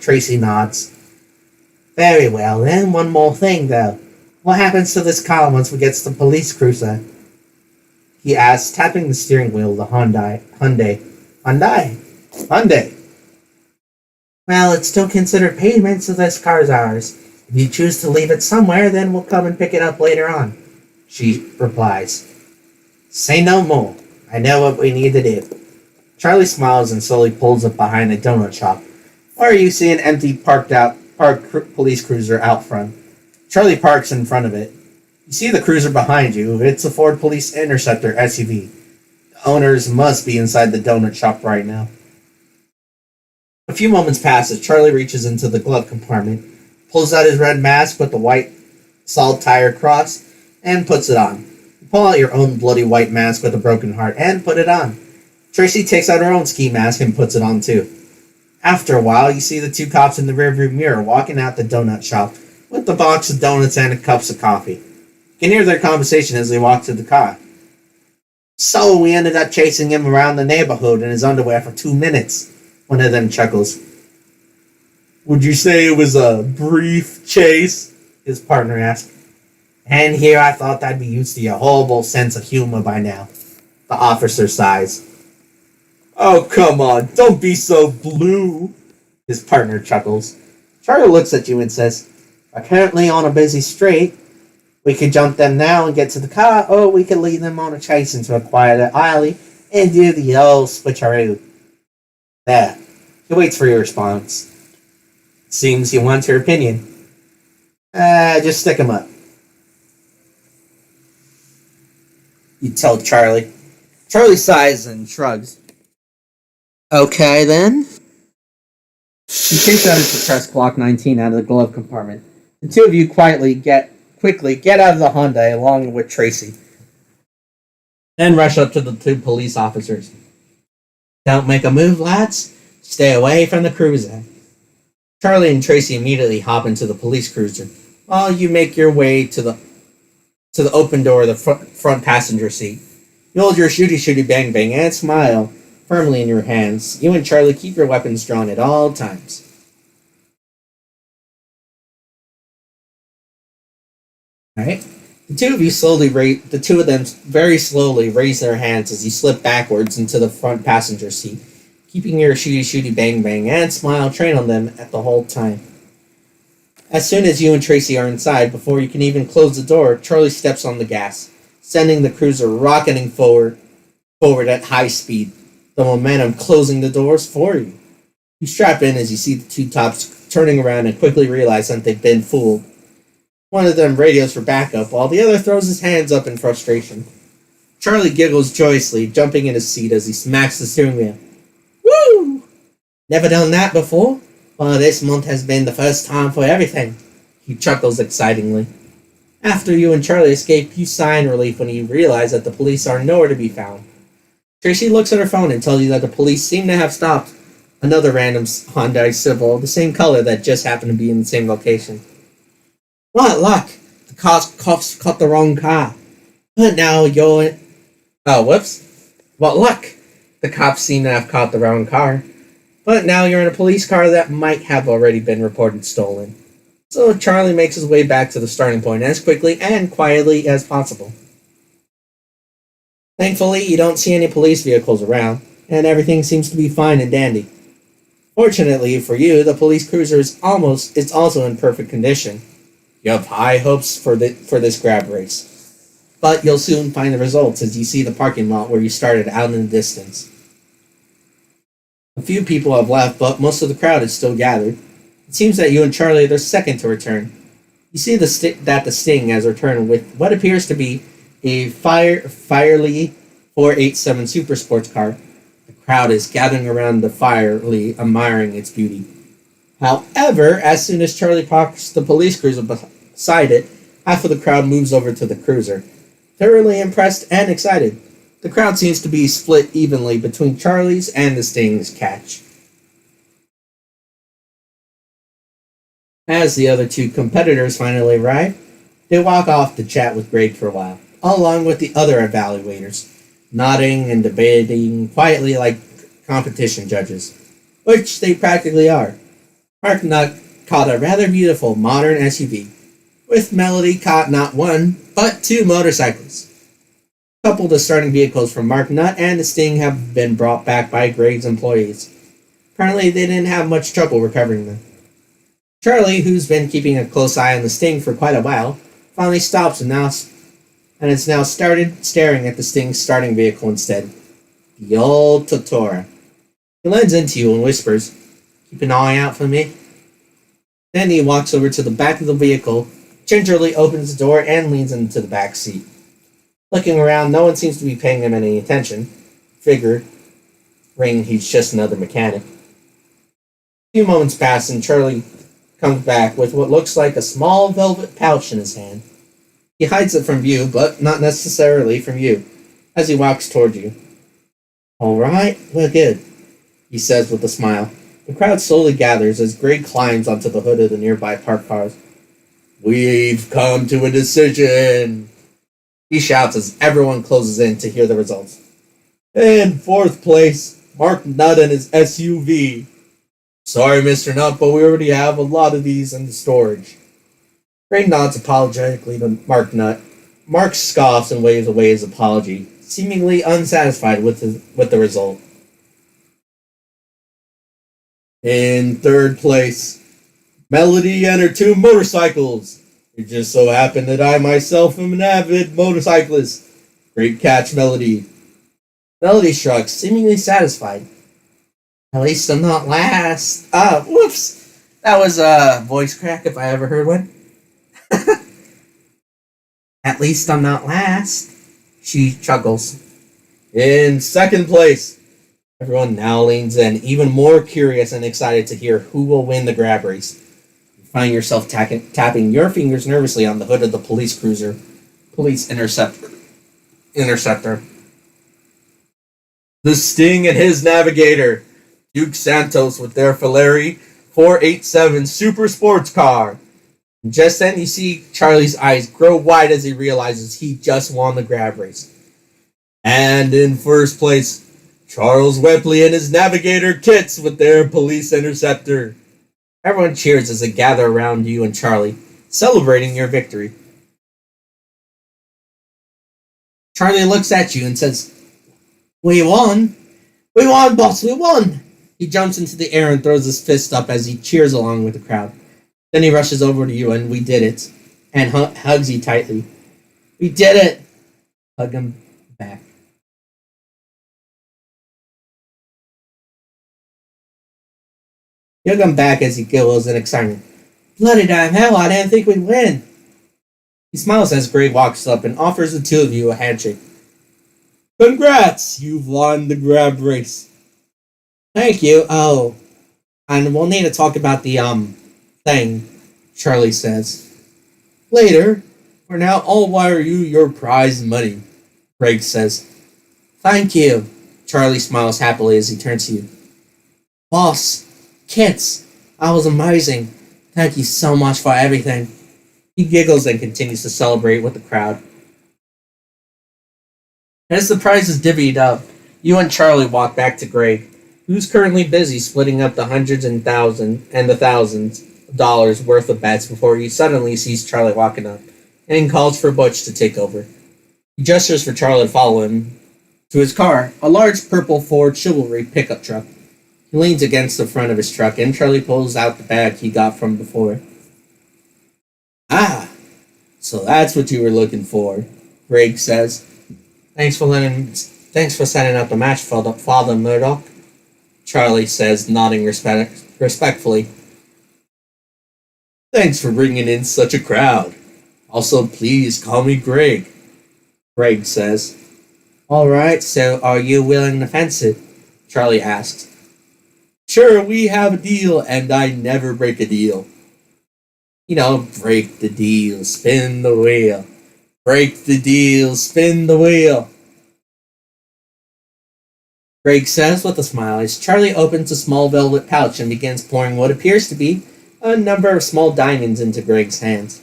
Tracy nods. "Very well, then. One more thing, though. What happens to this car once we get to the police cruiser?" he asks, tapping the steering wheel of the Hyundai. "Well, it's still considered pavement, so this car's ours. If you choose to leave it somewhere, then we'll come and pick it up later on," she replies. "Say no more. I know what we need to do." Charlie smiles and slowly pulls up behind a donut shop, where you see an empty parked police cruiser out front. Charlie parks in front of it. You see the cruiser behind you. It's a Ford Police Interceptor SUV. The owners must be inside the donut shop right now. A few moments pass as Charlie reaches into the glove compartment, pulls out his red mask with the white salt tire cross, and puts it on. You pull out your own bloody white mask with a broken heart and put it on. Tracy takes out her own ski mask and puts it on too. After a while, you see the two cops in the rearview mirror walking out the donut shop with a box of donuts and cups of coffee. You can hear their conversation as they walk to the car. "So we ended up chasing him around the neighborhood in his underwear for 2 minutes," one of them chuckles. "Would you say it was a brief chase?" his partner asked. "And here I thought I'd be used to your horrible sense of humor by now," the officer sighs. "Oh, come on, don't be so blue," his partner chuckles. Charlie looks at you and says, "We're currently on a busy street. We could jump them now and get to the car, or we could lead them on a chase into a quieter alley and do the old switcheroo." There. He waits for your response. Seems he wants your opinion. Just stick him up," you tell Charlie. Charlie sighs and shrugs. "Okay, then." He takes out his suppressed Glock 19 out of the glove compartment. The two of you quickly get out of the Hyundai along with Tracy. Then rush up to the two police officers. "Don't make a move, lads. Stay away from the cruiser." Charlie and Tracy immediately hop into the police cruiser, while you make your way to the open door of the front passenger seat. You hold your shooty bang bang and smile firmly in your hands. You and Charlie keep your weapons drawn at all times. Alright? The two of them very slowly raise their hands as you slip backwards into the front passenger seat, keeping your shooty bang bang and smile trained on them at the whole time. As soon as you and Tracy are inside, before you can even close the door, Charlie steps on the gas, sending the cruiser rocketing forward at high speed, the momentum closing the doors for you. You strap in as you see the turning around and quickly realize that they've been fooled. One of them radios for backup, while the other throws his hands up in frustration. Charlie giggles joyously, jumping in his seat as he smacks the steering wheel. Woo! Never done that before? Well, this month has been the first time for everything. He chuckles excitingly. After you and Charlie escape, you sigh in relief when you realize that the police are nowhere to be found. Tracy looks at her phone and tells you that the police seem to have stopped another random Hyundai Civic, the same color that just happened to be in the same location. What luck! The cops caught the wrong car. But now you're... Oh, whoops. What luck! The cops seem to have caught the wrong car. But now you're in a police car that might have already been reported stolen. So Charlie makes his way back to the starting point as quickly and quietly as possible. Thankfully, you don't see any police vehicles around, and everything seems to be fine and dandy. Fortunately for you, the police cruiser is also in perfect condition. You have high hopes for this grab race. But you'll soon find the results as you see the parking lot where you started out in the distance. A few people have left, but most of the crowd is still gathered. It seems that you and Charlie are the second to return. You see that the Sting has returned with what appears to be a Firely 487 Super Sports car. The crowd is gathering around the Firely, admiring its beauty. However, as soon as Charlie parks the police cruiser beside it, half of the crowd moves over to the cruiser. Thoroughly impressed and excited, the crowd seems to be split evenly between Charlie's and the Sting's catch. As the other two competitors finally arrive, they walk off to chat with Greg for a while, along with the other evaluators, nodding and debating quietly like competition judges, which they practically are. Mark Nutt caught a rather beautiful modern SUV, with Melody caught not one, but two motorcycles. A couple of the starting vehicles from Mark Nutt and the Sting have been brought back by Greg's employees. Apparently they didn't have much trouble recovering them. Charlie, who's been keeping a close eye on the Sting for quite a while, finally stops and has now started staring at the Sting's starting vehicle instead. The old Totora. He leans into you and whispers, "Keep an eye out for me." Then he walks over to the back of the vehicle, gingerly opens the door, and leans into the back seat. Looking around, no one seems to be paying him any attention. Figuring he's just another mechanic. A few moments pass and Charlie comes back with what looks like a small velvet pouch in his hand. He hides it from view, but not necessarily from you, as he walks toward you. "All right, we're good," he says with a smile. The crowd slowly gathers as Greg climbs onto the hood of the nearby parked cars. "We've come to a decision," he shouts as everyone closes in to hear the results. "In fourth place, Mark Nutt and his SUV. Sorry, Mr. Nutt, but we already have a lot of these in the storage." Greg nods apologetically to Mark Nutt. Mark scoffs and waves away his apology, seemingly unsatisfied with the result. In third place, Melody and her two motorcycles. It just so happened that I myself am an avid motorcyclist. Great catch, Melody. Melody shrugs, seemingly satisfied. "At least I'm not last." Whoops. That was a voice crack if I ever heard one. "At least I'm not last," she chuckles. In second place. Everyone now leans in, even more curious and excited to hear who will win the grab race. You find yourself tapping your fingers nervously on the hood of the police cruiser. Police interceptor. The Sting and his navigator, Duke Santos, with their Firely 487 Super Sports car. And just then you see Charlie's eyes grow wide as he realizes he just won the grab race. And in first place, Charles Wepley and his navigator Kits with their police interceptor. Everyone cheers as they gather around you and Charlie, celebrating your victory. Charlie looks at you and says, "We won! We won, boss! We won!" He jumps into the air and throws his fist up as he cheers along with the crowd. Then he rushes over to you and "We did it," and hugs you tightly. "We did it!" Hug him back. You'll come back as he giggles in excitement. Bloody damn hell, I didn't think we'd win. He smiles as Greg walks up and offers the two of you a handshake. Congrats! You've won the grab race. Thank you. Oh, and we'll need to talk about the, thing, Charlie says. Later. For now, I'll wire you your prize money, Greg says. Thank you. Charlie smiles happily as he turns to you. Boss, kids, that was amazing. Thank you so much for everything. He giggles and continues to celebrate with the crowd. As the prize is divvied up, you and Charlie walk back to Greg, who's currently busy splitting up the hundreds and the thousands of dollars worth of bets before he suddenly sees Charlie walking up and calls for Butch to take over. He gestures for Charlie to follow him to his car, a large purple Ford Chivalry pickup truck. He leans against the front of his truck and Charlie pulls out the bag he got from before. Ah, so that's what you were looking for, Greg says. Thanks for setting up the match, Father Murdoch, Charlie says, nodding respectfully. Thanks for bringing in such a crowd. Also, please call me Greg, Greg says. All right, so are you willing to fence it? Charlie asks. Sure, we have a deal, and I never break a deal. You know, break the deal, spin the wheel. Break the deal, spin the wheel. Greg says with a smile as Charlie opens a small velvet pouch and begins pouring what appears to be a number of small diamonds into Greg's hands.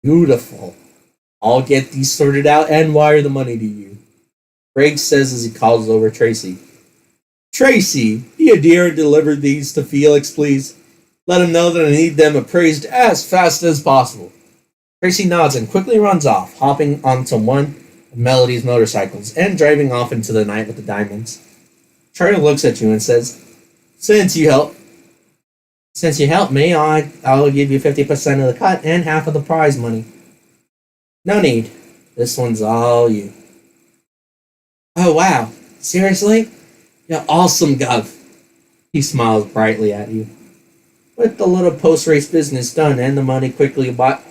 Beautiful. I'll get these sorted out and wire the money to you, Greg says as he calls over Tracy. Tracy, be a dear and deliver these to Felix, please. Let him know that I need them appraised as fast as possible. Tracy nods and quickly runs off, hopping onto one of Melody's motorcycles and driving off into the night with the diamonds. Charlie looks at you and says, Since you helped me, I'll give you 50% of the cut and half of the prize money. No need. This one's all you. Oh, wow. Seriously? You're awesome, Gov. He smiles brightly at you. With the little post-race business done and the money quickly wired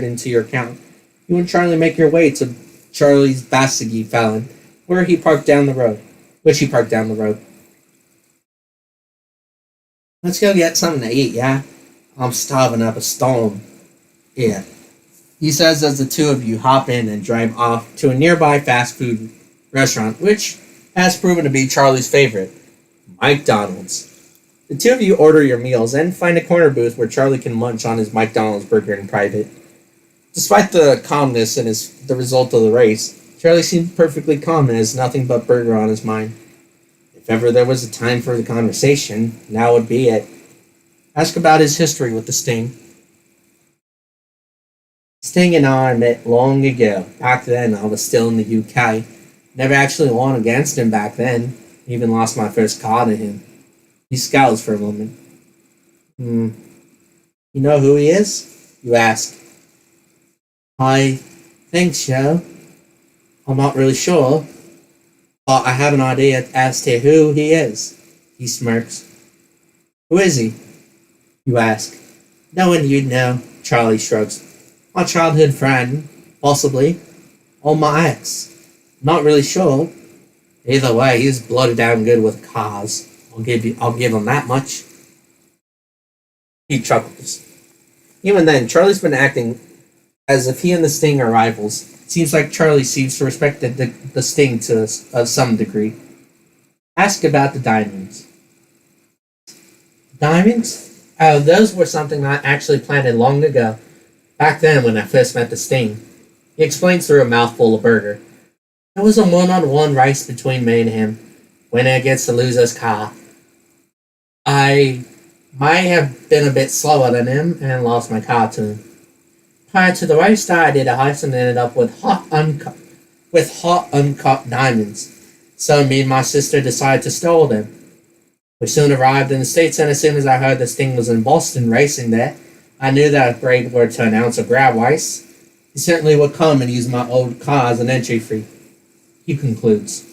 into your account, you and Charlie make your way to Charlie's Basigi Fallon, which he parked down the road. Let's go get something to eat, yeah? I'm starving up a storm. Yeah. He says as the two of you hop in and drive off to a nearby fast food restaurant, which has proven to be Charlie's favorite, McDonald's. The two of you order your meals and find a corner booth where Charlie can munch on his McDonald's burger in private. Despite the calmness and the result of the race, Charlie seemed perfectly calm and has nothing but burger on his mind. If ever there was a time for the conversation, now would be it. Ask about his history with the Sting. Sting and I met long ago. Back then, I was still in the UK. Never actually won against him back then. Even lost my first card to him. He scowls for a moment. You know who he is? You ask. I think so. I'm not really sure. But I have an idea as to who he is. He smirks. Who is he? You ask. No one you'd know. Charlie shrugs. My childhood friend, possibly. Or my ex. Not really sure. Either way, he's bloody damn good with cars. I'll give him that much. He chuckles. Even then, Charlie's been acting as if he and the Sting are rivals. It seems like Charlie seems to respect the Sting to some degree. Ask about the diamonds. Diamonds? Oh, those were something I actually planted long ago. Back then, when I first met the Sting. He explains through a mouthful of burger. It was a one-on-one race between me and him. Winner against the loser's car. I might have been a bit slower than him and lost my car to him. Prior to the race, I did a heist and ended up with hot uncut diamonds. So me and my sister decided to steal them. We soon arrived in the States, and as soon as I heard the Sting was in Boston racing there, I knew that if Greg were to announce a grab race, he certainly would come and use my old car as an entry fee. He concludes.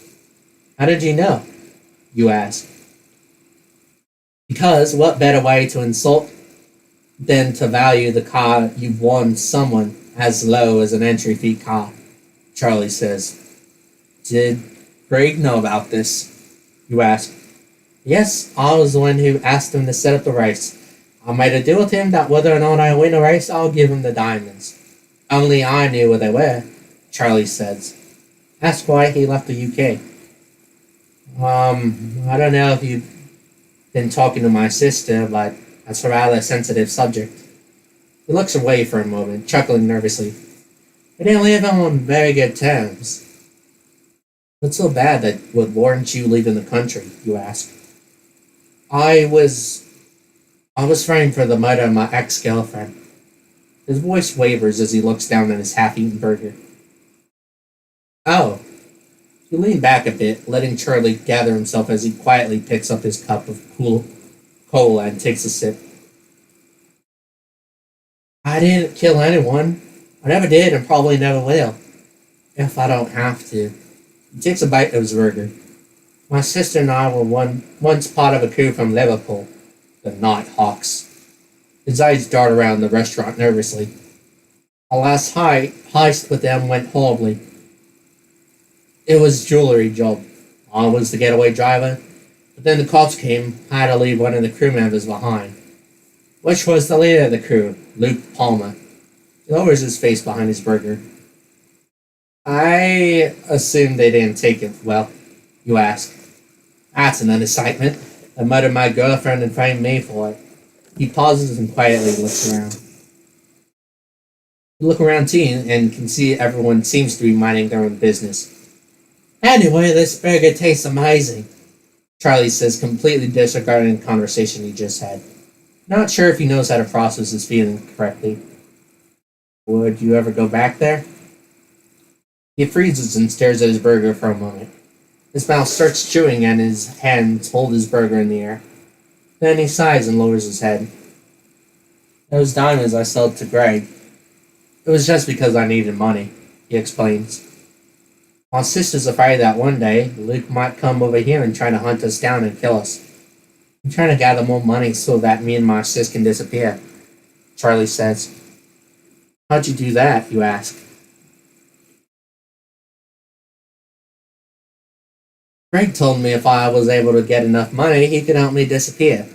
How did you know? You ask. Because what better way to insult than to value the car you've won someone as low as an entry fee car? Charlie says. Did Greg know about this? You ask. Yes, I was the one who asked him to set up the race. I made a deal with him that whether or not I win the race, I'll give him the diamonds. Only I knew what they were, Charlie says. Ask why he left the UK. I don't know if you've been talking to my sister, but that's a rather sensitive subject. He looks away for a moment, chuckling nervously. We didn't live on very good terms. What's so bad that would warrant you leaving the country, you ask? I was framed for the murder of my ex-girlfriend. His voice wavers as he looks down at his half-eaten burger. Oh. He leaned back a bit, letting Charlie gather himself as he quietly picks up his cup of cool cola and takes a sip. I didn't kill anyone. I never did and probably never will. If I don't have to. He takes a bite of his burger. My sister and I were once part of a crew from Liverpool, the Night Hawks. His eyes dart around the restaurant nervously. Our last heist with them went horribly. It was a jewelry job. I was the getaway driver, but then the cops came. I had to leave one of the crew members behind. Which was the leader of the crew, Luke Palmer. He lowers his face behind his burger. I assume they didn't take it well, you ask. That's an understatement. They murdered my girlfriend and framed me for it. He pauses and quietly looks around. You look around too and can see everyone seems to be minding their own business. Anyway, this burger tastes amazing, Charlie says, completely disregarding the conversation he just had. Not sure if he knows how to process his feelings correctly. Would you ever go back there? He freezes and stares at his burger for a moment. His mouth starts chewing and his hands hold his burger in the air. Then he sighs and lowers his head. Those diamonds I sold to Greg. It was just because I needed money, he explains. My sister's afraid that one day Luke might come over here and try to hunt us down and kill us. I'm trying to gather more money so that me and my sis can disappear, Charlie says. How'd you do that, you ask? Greg told me if I was able to get enough money, he could help me disappear.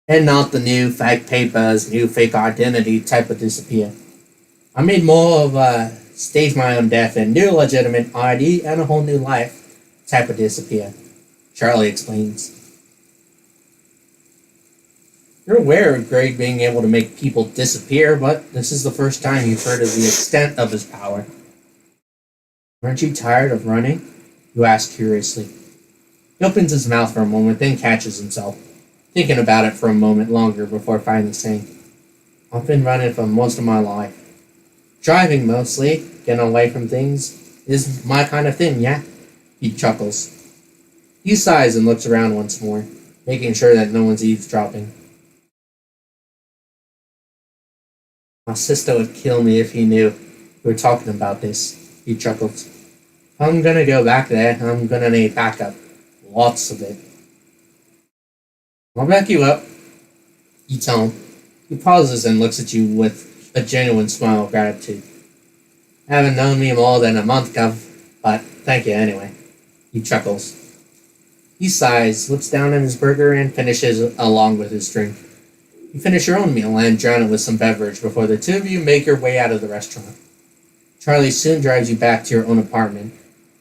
And not the new fake papers, new fake identity type of disappear. I made more of a stage my own death and new legitimate ID and a whole new life type of disappear, Charlie explains. You're aware of Greg being able to make people disappear, but this is the first time you've heard of the extent of his power. Aren't you tired of running? You ask curiously. He opens his mouth for a moment, then catches himself, thinking about it for a moment longer before finally saying, I've been running for most of my life. Driving mostly, getting away from things, is my kind of thing, yeah? He chuckles. He sighs and looks around once more, making sure that no one's eavesdropping. My sister would kill me if he knew we were talking about this, he chuckles. If I'm gonna go back there, I'm gonna need backup. Lots of it. I'll back you up, you tell him. He pauses and looks at you with a genuine smile of gratitude. Haven't known me more than a month, Gov, but thank you anyway. He chuckles. He sighs, looks down at his burger, and finishes along with his drink. You finish your own meal and drown it with some beverage before the two of you make your way out of the restaurant. Charlie soon drives you back to your own apartment.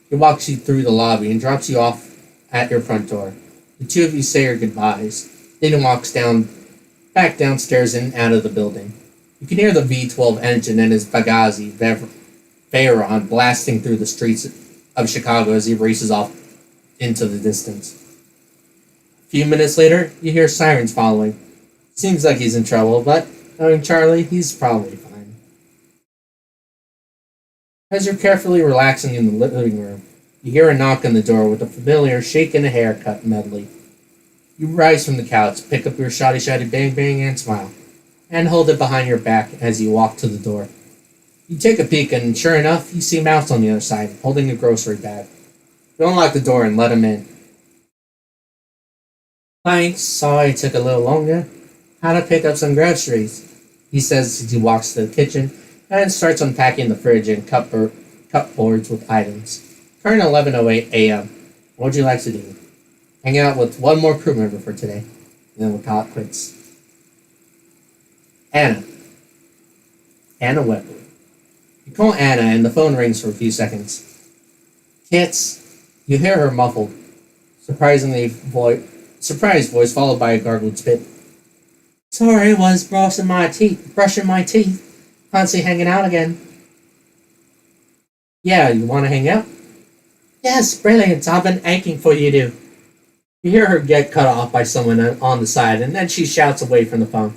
He walks you through the lobby and drops you off at your front door. The two of you say your goodbyes. Then he walks back downstairs and out of the building. You can hear the V12 engine and his Bugatti Veyron blasting through the streets of Chicago as he races off into the distance. A few minutes later, you hear sirens following. Seems like he's in trouble, but knowing Charlie, he's probably fine. As you're carefully relaxing in the living room, you hear a knock on the door with a familiar shake and a haircut medley. You rise from the couch, pick up your shoddy bang bang and smile, and hold it behind your back as you walk to the door. You take a peek and sure enough, you see Mouse on the other side, holding a grocery bag. You unlock the door and let him in. Thanks, sorry it took a little longer. Had to pick up some groceries, he says as he walks to the kitchen and starts unpacking the fridge and cupboards with items. Current 11:08 a.m. What would you like to do? Hang out with one more crew member for today, and then we'll call it quits. Anna. Anna Weber. You call Anna and the phone rings for a few seconds. Kits. You hear her muffled, surprised voice followed by a gargled spit. Sorry, was brushing my teeth. Fancy hanging out again. Yeah, you want to hang out? Yes, brilliant. I've been aching for you to. You hear her get cut off by someone on the side, and then she shouts away from the phone.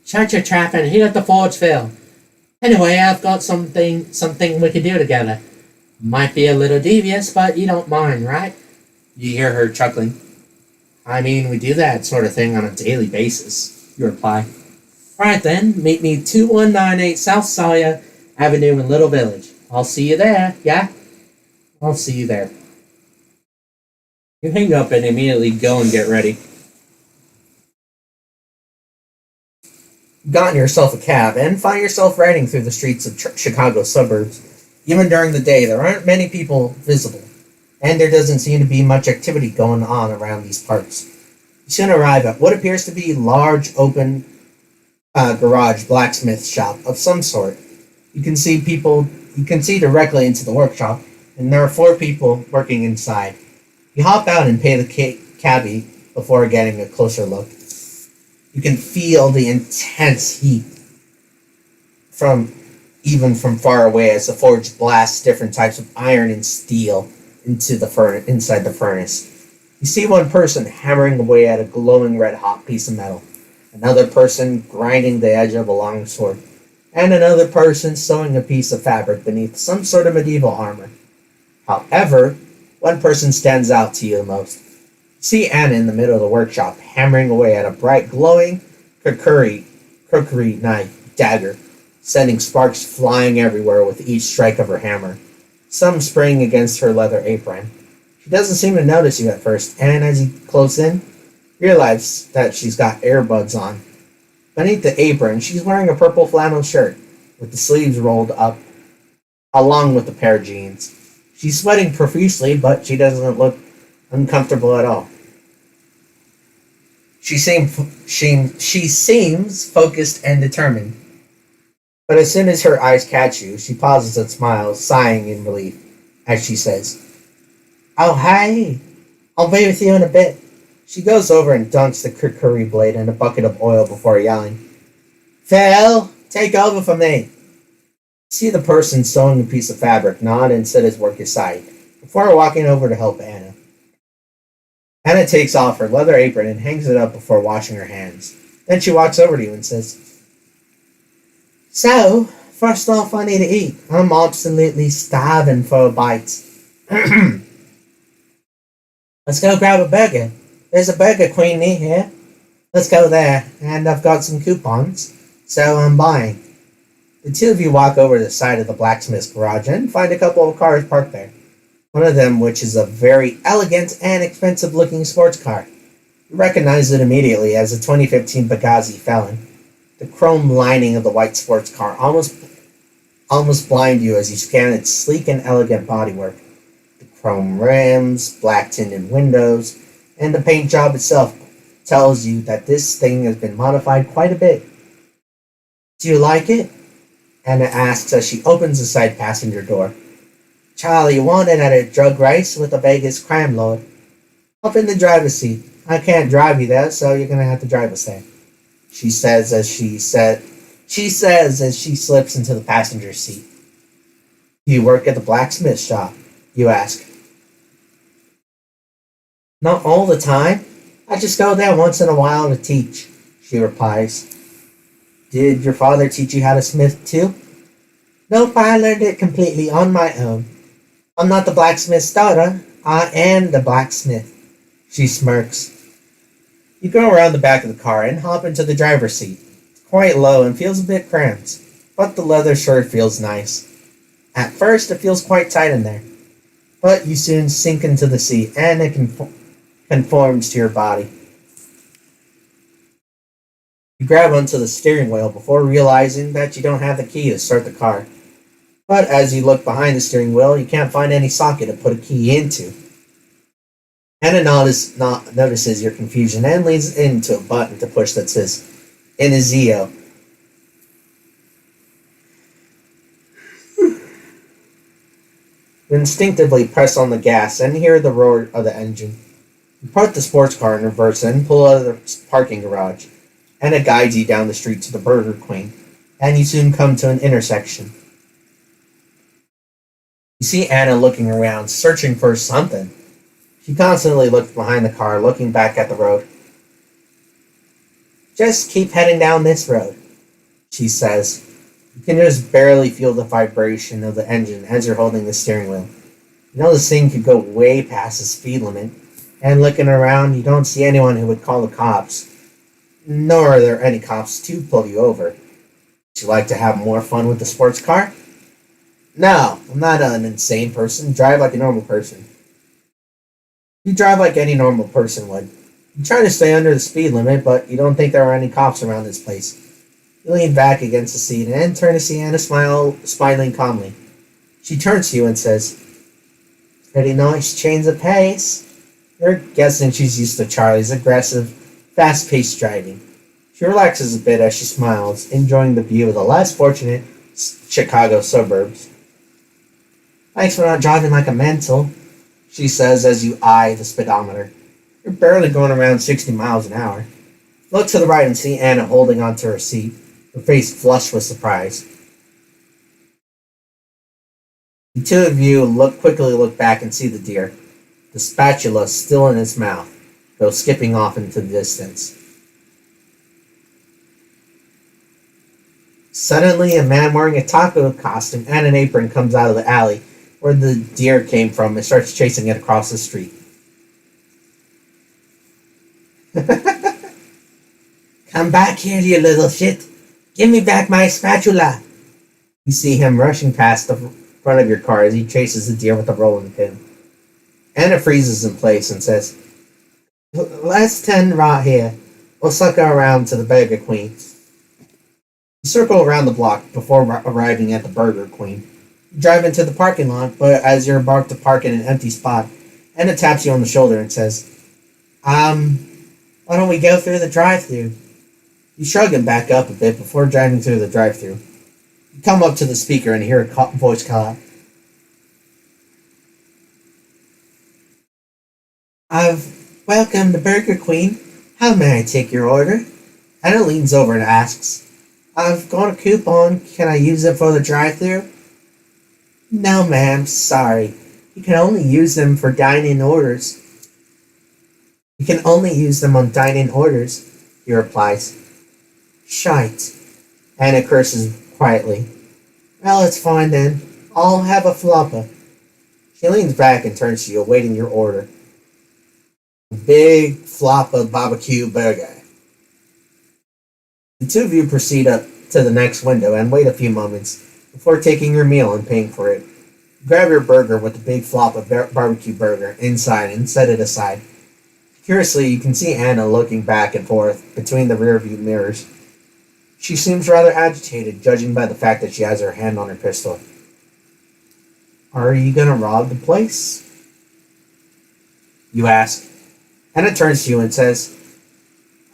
Shut your trap and hit the forge fill. Anyway, I've got something we could do together. Might be a little devious, but you don't mind, right? You hear her chuckling. I mean, we do that sort of thing on a daily basis, you reply. Right then, meet me 2198 South Sawyer Avenue in Little Village. I'll see you there, yeah? I'll see you there. You hang up and immediately go and get ready. Gotten yourself a cab and find yourself riding through the streets of Chicago suburbs. Even during the day, there aren't many people visible, and there doesn't seem to be much activity going on around these parts. You soon arrive at what appears to be a large, open garage blacksmith shop of some sort. You can see directly into the workshop, and there are 4 people working inside. You hop out and pay the cabbie before getting a closer look. You can feel the intense heat even from far away as the forge blasts different types of iron and steel inside the furnace. You see one person hammering away at a glowing red-hot piece of metal, another person grinding the edge of a long sword, and another person sewing a piece of fabric beneath some sort of medieval armor. However, one person stands out to you the most. You see Anna in the middle of the workshop, hammering away at a bright, glowing crockery knife dagger, sending sparks flying everywhere with each strike of her hammer, some spraying against her leather apron. She doesn't seem to notice you at first, and as you close in, realize that she's got earbuds on. Beneath the apron, she's wearing a purple flannel shirt, with the sleeves rolled up, along with a pair of jeans. She's sweating profusely, but she doesn't look uncomfortable at all. She seems focused and determined. But as soon as her eyes catch you, she pauses and smiles, sighing in relief, as she says, Oh, hey, I'll be with you in a bit. She goes over and dunks the crockery blade in a bucket of oil before yelling, Phil, take over for me. See the person sewing a piece of fabric nod and set his work aside, before walking over to help Anna. Anna takes off her leather apron and hangs it up before washing her hands. Then she walks over to you and says, So, first off, I need to eat. I'm absolutely starving for a bite. Let's go grab a burger. There's a Burger Queen near here. Let's go there, and I've got some coupons, so I'm buying. The 2 of you walk over to the side of the blacksmith's garage and find a couple of cars parked there. One of them, which is a very elegant and expensive-looking sports car. You recognize it immediately as a 2015 Bugatti Felon. The chrome lining of the white sports car almost blind you as you scan its sleek and elegant bodywork. The chrome rims, black tinted windows, and the paint job itself tells you that this thing has been modified quite a bit. Do you like it? Anna asks as she opens the side passenger door. Charlie, you wanted at a drug race with a Vegas crime lord. Up in the driver's seat. I can't drive you there, so you're gonna have to drive us there. She says as she slips into the passenger seat. Do you work at the blacksmith shop? You ask. Not all the time. I just go there once in a while to teach, she replies. Did your father teach you how to smith too? Nope, I learned it completely on my own. I'm not the blacksmith's daughter. I am the blacksmith. She smirks. You go around the back of the car and hop into the driver's seat. It's quite low and feels a bit cramped, but the leather shirt feels nice. At first, it feels quite tight in there, but you soon sink into the seat and it conforms to your body. You grab onto the steering wheel before realizing that you don't have the key to start the car. But as you look behind the steering wheel, you can't find any socket to put a key into. Anna notices your confusion and leans into a button to push that says Inizio. You instinctively press on the gas and hear the roar of the engine. You park the sports car in reverse and pull out of the parking garage. Anna guides you down the street to the Burger Queen, and you soon come to an intersection. You see Anna looking around, searching for something. She constantly looks behind the car, looking back at the road. Just keep heading down this road, she says. You can just barely feel the vibration of the engine as you're holding the steering wheel. You know this thing could go way past the speed limit, and looking around, you don't see anyone who would call the cops. Nor are there any cops to pull you over. Would you like to have more fun with the sports car? No, I'm not an insane person. Drive like a normal person. You drive like any normal person would. You try to stay under the speed limit, but you don't think there are any cops around this place. You lean back against the seat and turn to see Anna smiling calmly. She turns to you and says, pretty nice change of pace. You're guessing she's used to Charlie's aggressive, fast-paced driving. She relaxes a bit as she smiles, enjoying the view of the less fortunate Chicago suburbs. Thanks for not driving like a mental, she says as you eye the speedometer. You're barely going around 60 miles an hour. Look to the right and see Anna holding onto her seat, her face flushed with surprise. The two of you quickly look back and see the deer, the spatula still in its mouth, though skipping off into the distance. Suddenly, a man wearing a taco costume and an apron comes out of the alley where the deer came from and starts chasing it across the street. Come back here, you little shit. Give me back my spatula. You see him rushing past the front of your car as he chases the deer with a rolling pin. Anna freezes in place and says, let's turn right here. We'll sucker around to the Burger Queen. You circle around the block before arriving at the Burger Queen. You drive into the parking lot, but as you're about to park in an empty spot, Anna taps you on the shoulder and says, why don't we go through the drive-thru? You shrug and back up a bit before driving through the drive-thru. You come up to the speaker and hear a voice call out, welcome to Burger Queen. How may I take your order? Anna leans over and asks, I've got a coupon. Can I use it for the drive-thru? No, ma'am. Sorry. You can only use them for dine-in orders. You can only use them on dine-in orders, he replies. Shite. Anna curses quietly. Well, it's fine then. I'll have a flopper. She leans back and turns to you, awaiting your order. A big flopper barbecue burger. The two of you proceed up to the next window and wait a few moments before taking your meal and paying for it. Grab your burger with the big flopper barbecue burger inside and set it aside. Curiously, you can see Anna looking back and forth between the rearview mirrors. She seems rather agitated, judging by the fact that she has her hand on her pistol. Are you gonna rob the place? You ask. Anna turns to you and says,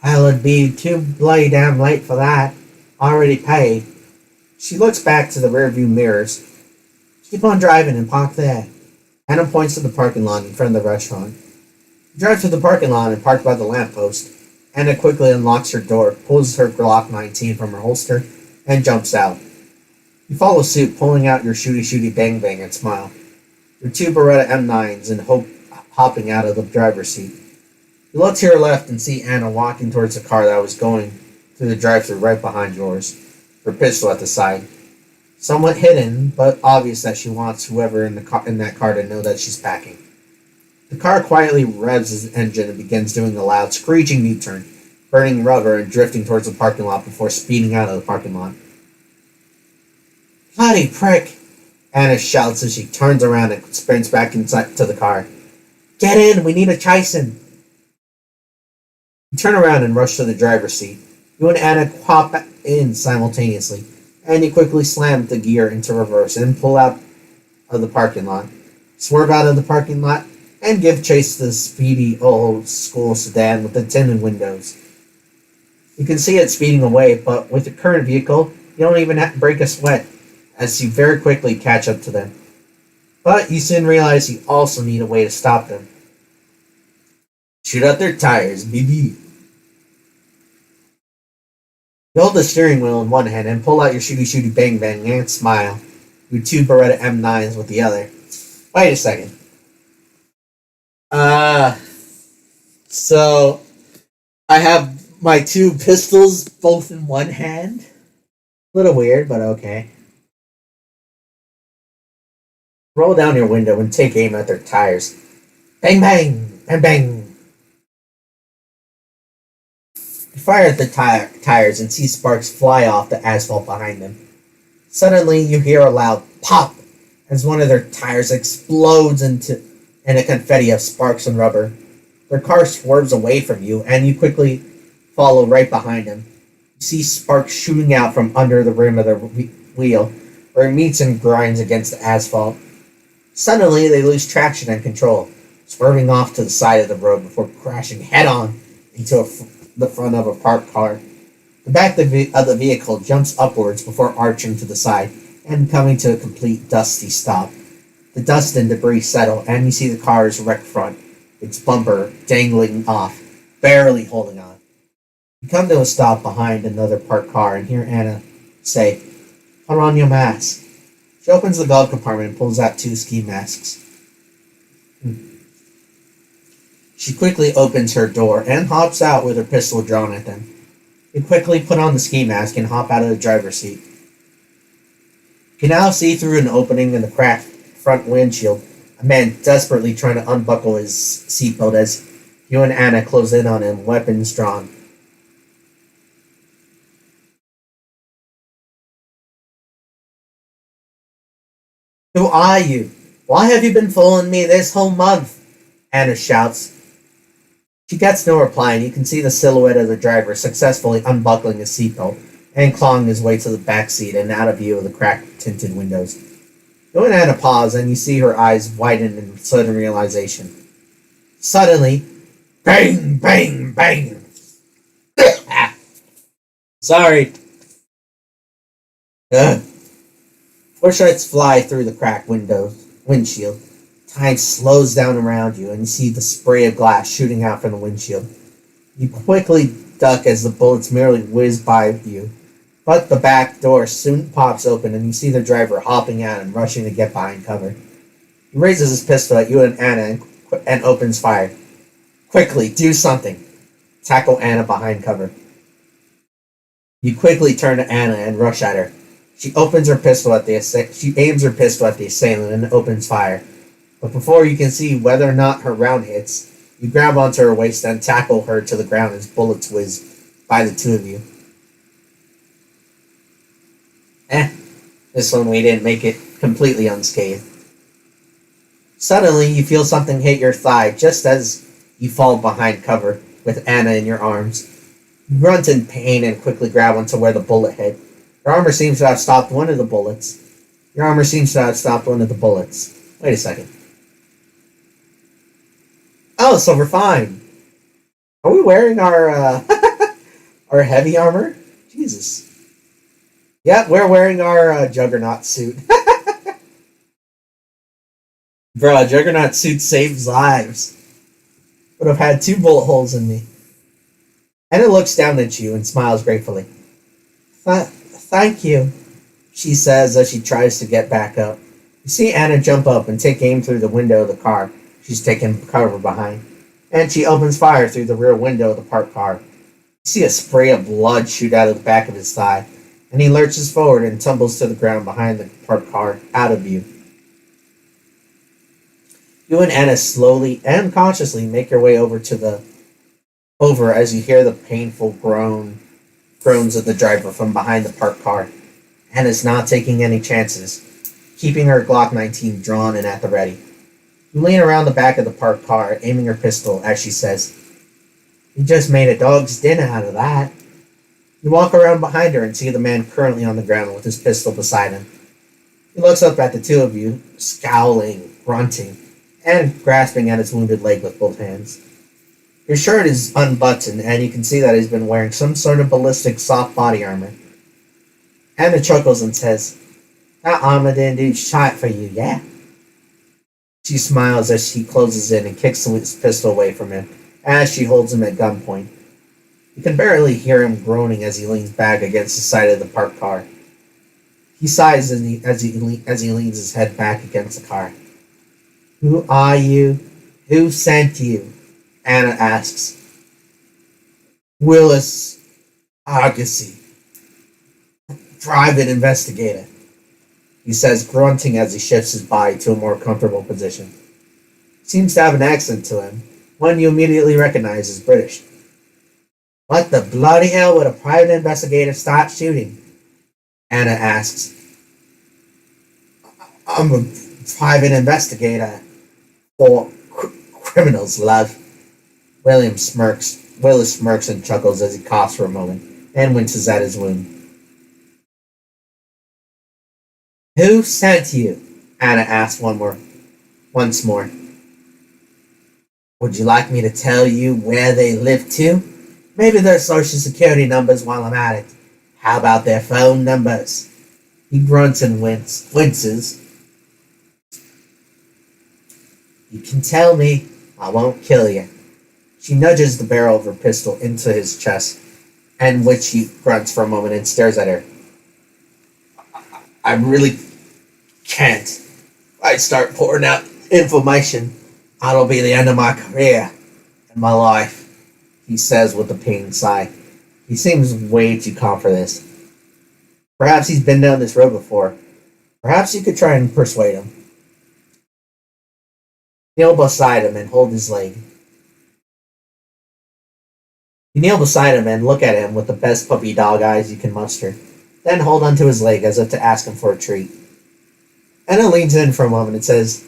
Well, it'd be too bloody damn late for that. Already paid. She looks back to the rearview mirrors. Keep on driving and park there. Anna points to the parking lot in front of the restaurant. You drive to the parking lot and park by the lamppost. Anna quickly unlocks her door, pulls her Glock 19 from her holster, and jumps out. You follow suit, pulling out your shooty bang bang and smile. Your two Beretta M9s and Hope hopping out of the driver's seat. You look to your left and see Anna walking towards the car that was going through the drive-thru right behind yours, her pistol at the side. Somewhat hidden, but obvious that she wants whoever in that car to know that she's packing. The car quietly revs its engine and begins doing a loud screeching U-turn, burning rubber and drifting towards the parking lot before speeding out of the parking lot. Bloody prick! Anna shouts as she turns around and sprints back inside to the car. Get in! We need a chasing! You turn around and rush to the driver's seat. You and Anna hop in simultaneously, and you quickly slam the gear into reverse and pull out of the parking lot, swerve out of the parking lot, and give chase to the speedy old school sedan with the tinted windows. You can see it speeding away, but with your current vehicle, you don't even have to break a sweat, as you very quickly catch up to them. But you soon realize you also need a way to stop them. Shoot out their tires, BB. You hold the steering wheel in one hand and pull out your shooty shooty bang bang and smile. Your two Beretta M9s with the other. Wait a second. So I have my two pistols both in one hand. A little weird, but okay. Roll down your window and take aim at their tires. Bang bang! Bang bang! You fire at the tires and see sparks fly off the asphalt behind them. Suddenly, you hear a loud pop as one of their tires explodes in a confetti of sparks and rubber. Their car swerves away from you, and you quickly follow right behind them. You see sparks shooting out from under the rim of their wheel, where it meets and grinds against the asphalt. Suddenly, they lose traction and control, swerving off to the side of the road before crashing head-on into the front of a parked car. The back of the vehicle jumps upwards before arching to the side and coming to a complete dusty stop. The dust and debris settle, and you see the car's wrecked front, its bumper dangling off, barely holding on. You come to a stop behind another parked car and hear Anna say, "Put on your mask." She opens the glove compartment and pulls out two ski masks. She quickly opens her door and hops out with her pistol drawn at them. You quickly put on the ski mask and hop out of the driver's seat. You can now see through an opening in the cracked front windshield a man desperately trying to unbuckle his seatbelt as you and Anna close in on him, weapons drawn. "Who are you? Why have you been following me this whole month?" Anna shouts. She gets no reply, and you can see the silhouette of the driver successfully unbuckling his seatbelt and clawing his way to the back seat and out of view of the cracked tinted windows. You and Anna pause, and you see her eyes widen in sudden realization. Suddenly, bang, bang, bang. Sorry. Ugh. Flashlights fly through the cracked windshield. Time slows down around you, and you see the spray of glass shooting out from the windshield. You quickly duck as the bullets merely whiz by you, but the back door soon pops open, and you see the driver hopping out and rushing to get behind cover. He raises his pistol at you and Anna and opens fire. "Quickly, do something!" Tackle Anna behind cover. You quickly turn to Anna and rush at her. She aims her pistol at the assailant and opens fire. But before you can see whether or not her round hits, you grab onto her waist and tackle her to the ground as bullets whiz by the two of you. This one we didn't make it completely unscathed. Suddenly, you feel something hit your thigh just as you fall behind cover with Anna in your arms. You grunt in pain and quickly grab onto where the bullet hit. Your armor seems to have stopped one of the bullets. Wait a second. Oh, so we're fine. Are we wearing our our heavy armor? Jesus. Yeah, we're wearing our Juggernaut suit. Bro, a Juggernaut suit saves lives. Would have had two bullet holes in me. Anna looks down at you and smiles gratefully. Thank you, she says as she tries to get back up. You see Anna jump up and take aim through the window of the car she's taken cover behind, and she opens fire through the rear window of the parked car. You see a spray of blood shoot out of the back of his thigh, and he lurches forward and tumbles to the ground behind the parked car, out of view. You and Anna slowly and cautiously make your way over as you hear the painful groans of the driver from behind the parked car. Anna's not taking any chances, keeping her Glock 19 drawn and at the ready. You lean around the back of the parked car, aiming her pistol as she says, "You just made a dog's dinner out of that." You walk around behind her and see the man currently on the ground with his pistol beside him. He looks up at the two of you, scowling, grunting, and grasping at his wounded leg with both hands. Your shirt is unbuttoned, and you can see that he's been wearing some sort of ballistic soft body armor. Anna chuckles and says, "That armor didn't do shit for you, yeah?" She smiles as she closes in and kicks his pistol away from him as she holds him at gunpoint. You can barely hear him groaning as he leans back against the side of the parked car. He sighs as he leans his head back against the car. "Who are you? Who sent you?" Anna asks. "Willis Argosy, private investigator," he says, grunting as he shifts his body to a more comfortable position. He seems to have an accent to him, one you immediately recognize as British. "What the bloody hell would a private investigator start shooting?" Anna asks. "I'm a private investigator for criminals, love." Willis smirks and chuckles as he coughs for a moment and winces at his wound. "Who sent you?" Anna asks once more. "Would you like me to tell you where they live to? Maybe their social security numbers while I'm at it. How about their phone numbers?" He grunts and winces. "You can tell me. I won't kill you." She nudges the barrel of her pistol into his chest, and which he grunts for a moment and stares at her. "I really can't. If I start pouring out information, that'll be the end of my career and my life," he says with a pained sigh. He seems way too calm for this. Perhaps he's been down this road before. Perhaps you could try and persuade him. Kneel beside him and hold his leg. You kneel beside him and look at him with the best puppy dog eyes you can muster, then hold onto his leg as if to ask him for a treat. Anna leans in for a moment and says,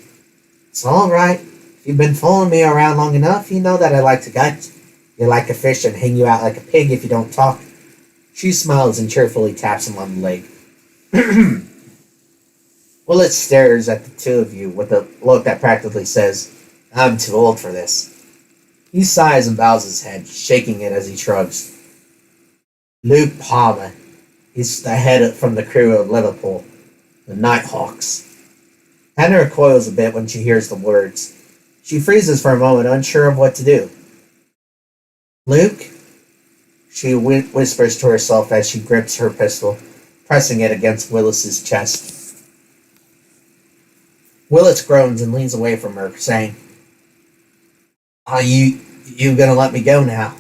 "It's all right. If you've been following me around long enough, you know that I like to gut you like a fish and hang you out like a pig if you don't talk." She smiles and cheerfully taps him on the leg. Willett stares at the two of you with a look that practically says, "I'm too old for this." He sighs and bows his head, shaking it as he shrugs. "Luke Palmer. He's the head from the crew of Liverpool, the Nighthawks." Anna recoils a bit when she hears the words. She freezes for a moment, unsure of what to do. "Luke?" she whispers to herself as she grips her pistol, pressing it against Willis's chest. Willis groans and leans away from her, saying, "Are you gonna let me go now?"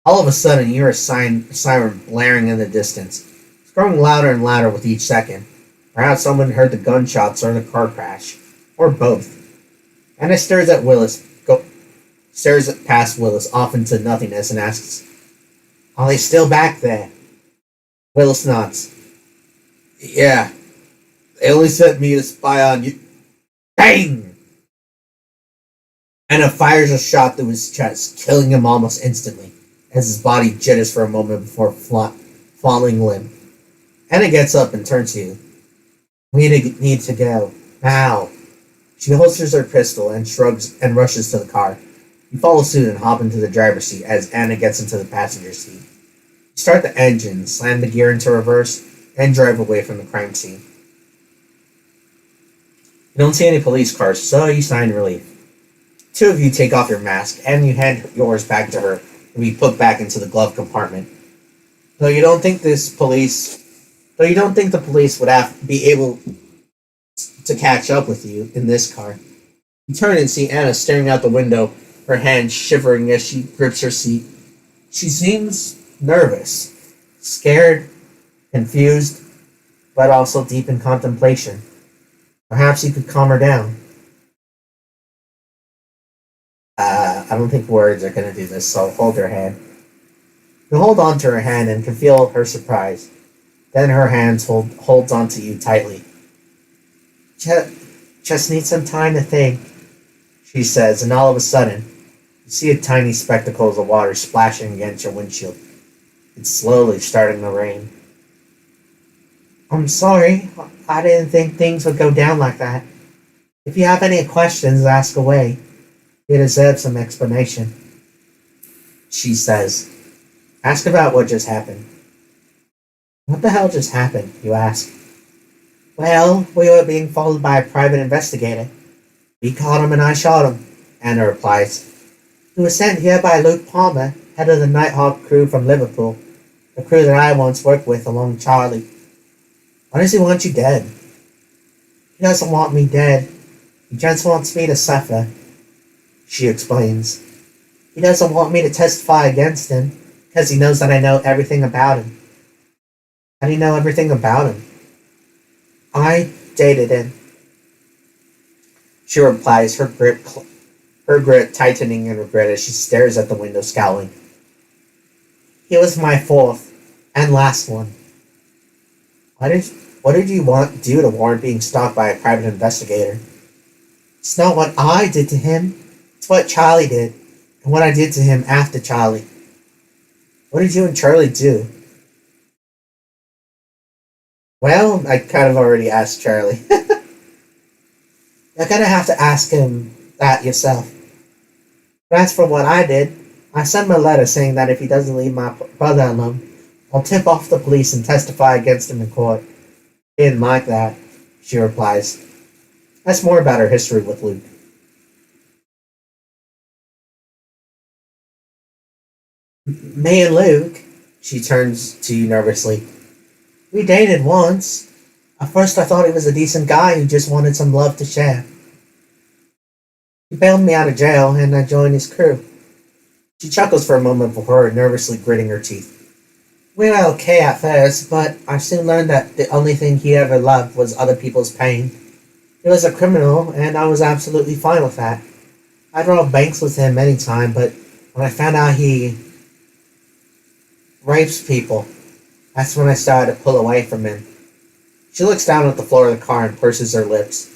All of a sudden, you hear a siren blaring in the distance. It's growing louder and louder with each second. Perhaps someone heard the gunshots or the car crash, or both. Anna stares past Willis off into nothingness and asks, "Are they still back there?" Willis nods. "Yeah. They only sent me to spy on you." Bang! Anna fires a shot through his chest, killing him almost instantly, as his body jitters for a moment before falling limp. Anna gets up and turns to you. "We need to go. Now." She holsters her pistol and shrugs and rushes to the car. You follow suit and hop into the driver's seat as Anna gets into the passenger seat. You start the engine, slam the gear into reverse, and drive away from the crime scene. You don't see any police cars, so you sigh in relief. Two of you take off your mask, and you hand yours back to her to be put back into the glove compartment. Though you don't think the police would be able to catch up with you in this car. You turn and see Anna staring out the window, her hands shivering as she grips her seat. She seems nervous, scared, confused, but also deep in contemplation. Perhaps you could calm her down. I don't think words are going to do this, so hold her hand. You hold on to her hand and can feel her surprise. Then her hands holds onto you tightly. Just need some time to think," she says, and all of a sudden, you see a tiny spectacles of water splashing against your windshield. It's slowly starting to rain. I'm sorry. I didn't think things would go down like that. If you have any questions, ask away. You deserve some explanation. She says, ask about what just happened. What the hell just happened, you ask? Well, we were being followed by a private investigator. We caught him and I shot him, Anna replies. He was sent here by Luke Palmer, head of the Nighthawk crew from Liverpool, the crew that I once worked with along Charlie. Why does he want you dead? He doesn't want me dead. He just wants me to suffer, she explains. He doesn't want me to testify against him, because he knows that I know everything about him. How do you know everything about him? I dated him, she replies, her grip tightening in regret as she stares at the window, scowling. He was my fourth and last one. What did you do to warrant being stalked by a private investigator? It's not what I did to him. It's what Charlie did, and what I did to him after Charlie. What did you and Charlie do? Well, I kind of already asked Charlie. You're gonna have to ask him that yourself. But as for what I did, I sent him a letter saying that if he doesn't leave my brother alone, I'll tip off the police and testify against him in court. He didn't like that, she replies. That's more about her history with Luke. Me and Luke, she turns to you nervously. We dated once. At first I thought he was a decent guy who just wanted some love to share. He bailed me out of jail and I joined his crew. She chuckles for a moment before nervously gritting her teeth. We were okay at first, but I soon learned that the only thing he ever loved was other people's pain. He was a criminal, and I was absolutely fine with that. I'd robbed banks with him many times, but when I found out he rapes people, that's when I started to pull away from him. She looks down at the floor of the car and purses her lips.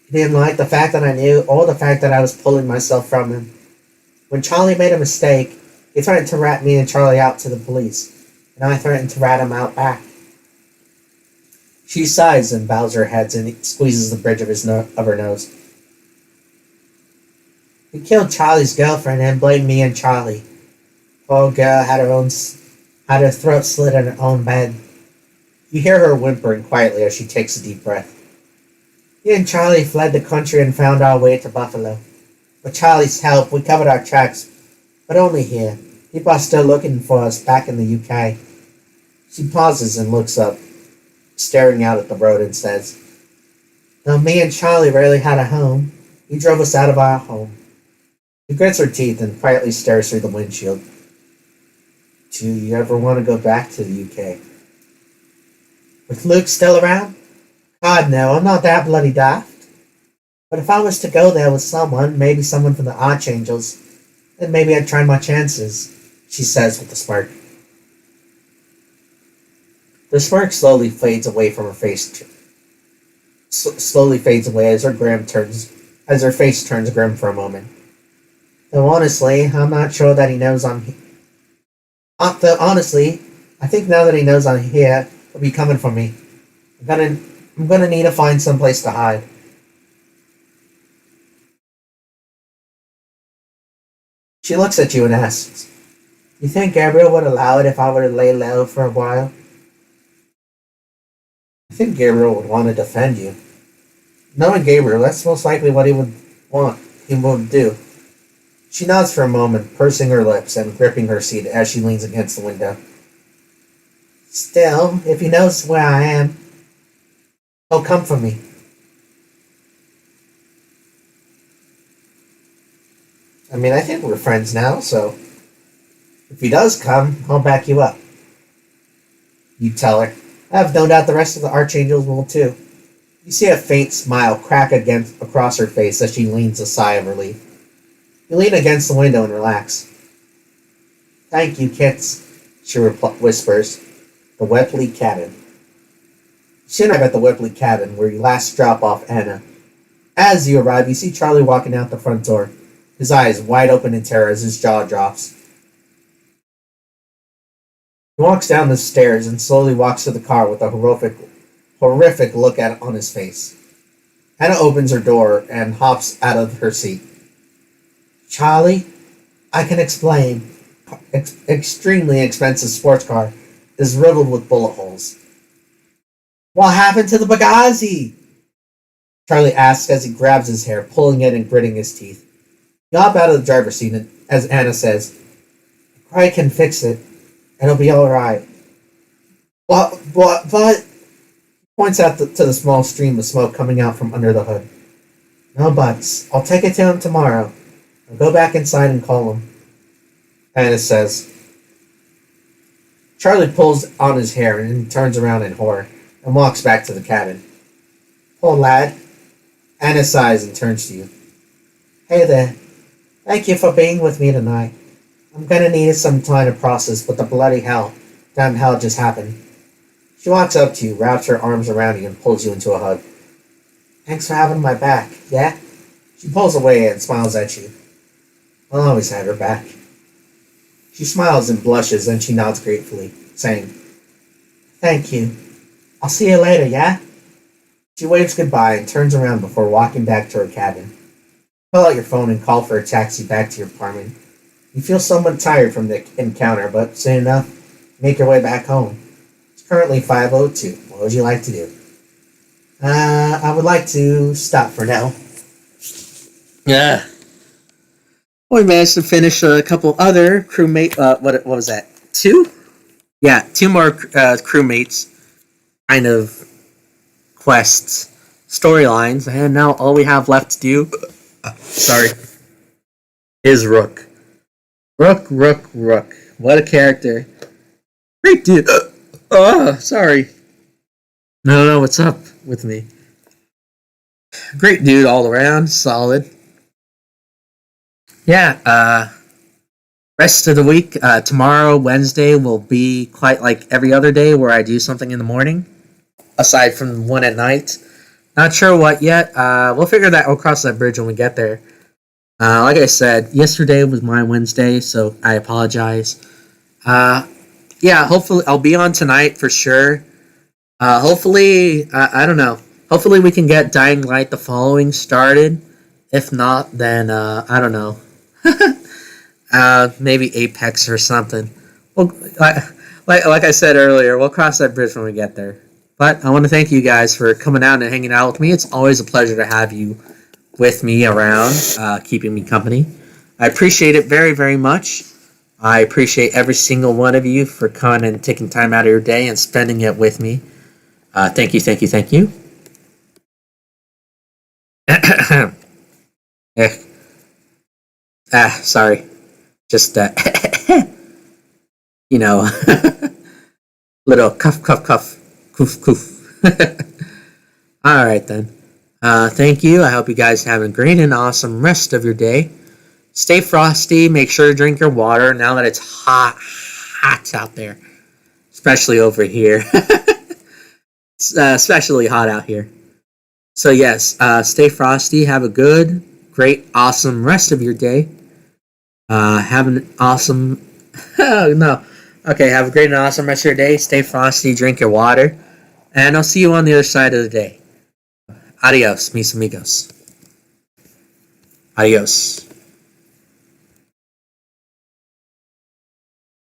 He didn't like the fact that I knew, or the fact that I was pulling myself from him. When Charlie made a mistake, he threatened to rat me and Charlie out to the police, and I threatened to rat him out back. She sighs and bows her head and squeezes the bridge of her nose. He killed Charlie's girlfriend and blamed me and Charlie. Poor girl had her throat slit in her own bed. You hear her whimpering quietly as she takes a deep breath. He and Charlie fled the country and found our way to Buffalo. With Charlie's help, we covered our tracks, but only here. People are still looking for us back in the UK. She pauses and looks up, staring out at the road, and says, Though me and Charlie rarely had a home, he drove us out of our home. She grits her teeth and quietly stares through the windshield. Do you ever want to go back to the UK? With Luke still around? God, no, I'm not that bloody daft. But if I was to go there with someone, maybe someone from the Archangels, then maybe I'd try my chances, she says with a smirk. The smirk slowly fades away from her face. Slowly fades away as her face turns grim for a moment. Though honestly, I'm not sure that he knows I'm here. Though honestly, I think now that he knows I'm here, he'll be coming for me. I'm gonna need to find some place to hide. She looks at you and asks, You think Gabriel would allow it if I were to lay low for a while? I think Gabriel would want to defend you. Knowing Gabriel, that's most likely what he would do. She nods for a moment, pursing her lips and gripping her seat as she leans against the window. Still, if he knows where I am, he'll come for me. I mean, I think we're friends now, so if he does come, I'll back you up. You tell her. I have no doubt the rest of the Archangels will too. You see a faint smile crack across her face as she leans a sigh of relief. You lean against the window and relax. Thank you, Kits, she whispers. The Wepley cabin. She arrive at the Wepley cabin where you last drop off Anna. As you arrive, you see Charlie walking out the front door, his eyes wide open in terror as his jaw drops. He walks down the stairs and slowly walks to the car with a horrific look on his face. Anna opens her door and hops out of her seat. Charlie, I can explain. Extremely expensive sports car is riddled with bullet holes. What happened to the Bugatti? Charlie asks as he grabs his hair, pulling it and gritting his teeth. You hop out of the driver's seat as Anna says, Craig can fix it. It'll be alright. But, points out to the small stream of smoke coming out from under the hood. No buts. I'll take it to him tomorrow. I'll go back inside and call him. Anna says. Charlie pulls on his hair and turns around in horror and walks back to the cabin. Poor lad. Anna sighs and turns to you. Hey there. Thank you for being with me tonight. I'm gonna need some time to process what the bloody damn hell just happened. She walks up to you, wraps her arms around you, and pulls you into a hug. Thanks for having my back, yeah? She pulls away and smiles at you. I'll always have her back. She smiles and blushes, and she nods gratefully, saying, Thank you. I'll see you later, yeah? She waves goodbye and turns around before walking back to her cabin. Pull out your phone and call for a taxi back to your apartment. You feel somewhat tired from the encounter, but soon enough, make your way back home. It's currently 5:02. What would you like to do? I would like to stop for now. Yeah. We managed to finish a couple other crewmate. What was that? 2? Yeah, 2 more crewmates kind of quests, storylines, and now all we have left to do, is Rook. Rook. What a character. Great dude. Sorry. No, what's up with me? Great dude all around, solid. Yeah, rest of the week, tomorrow, Wednesday, will be quite like every other day where I do something in the morning, aside from one at night. Not sure what yet. We'll figure that. We'll cross that bridge when we get there. Like I said, yesterday was my Wednesday, so I apologize. Yeah, hopefully I'll be on tonight for sure. Hopefully, I don't know. Hopefully we can get Dying Light the following started. If not, then I don't know. Maybe Apex or something. Well, like I said earlier, we'll cross that bridge when we get there. But I want to thank you guys for coming out and hanging out with me. It's always a pleasure to have you with me around, keeping me company. I appreciate it very, very much. I appreciate every single one of you for coming and taking time out of your day and spending it with me. Thank you. Sorry. Just, little cuff, coof. Alright then. Thank you. I hope you guys have a great and awesome rest of your day. Stay frosty. Make sure to drink your water now that it's hot out there. Especially over here. It's especially hot out here. So yes, stay frosty. Have a good, great, awesome rest of your day. Have an awesome... Oh, no. Okay, have a great and awesome rest of your day. Stay frosty. Drink your water. And I'll see you on the other side of the day. Adios, mis amigos. Adios.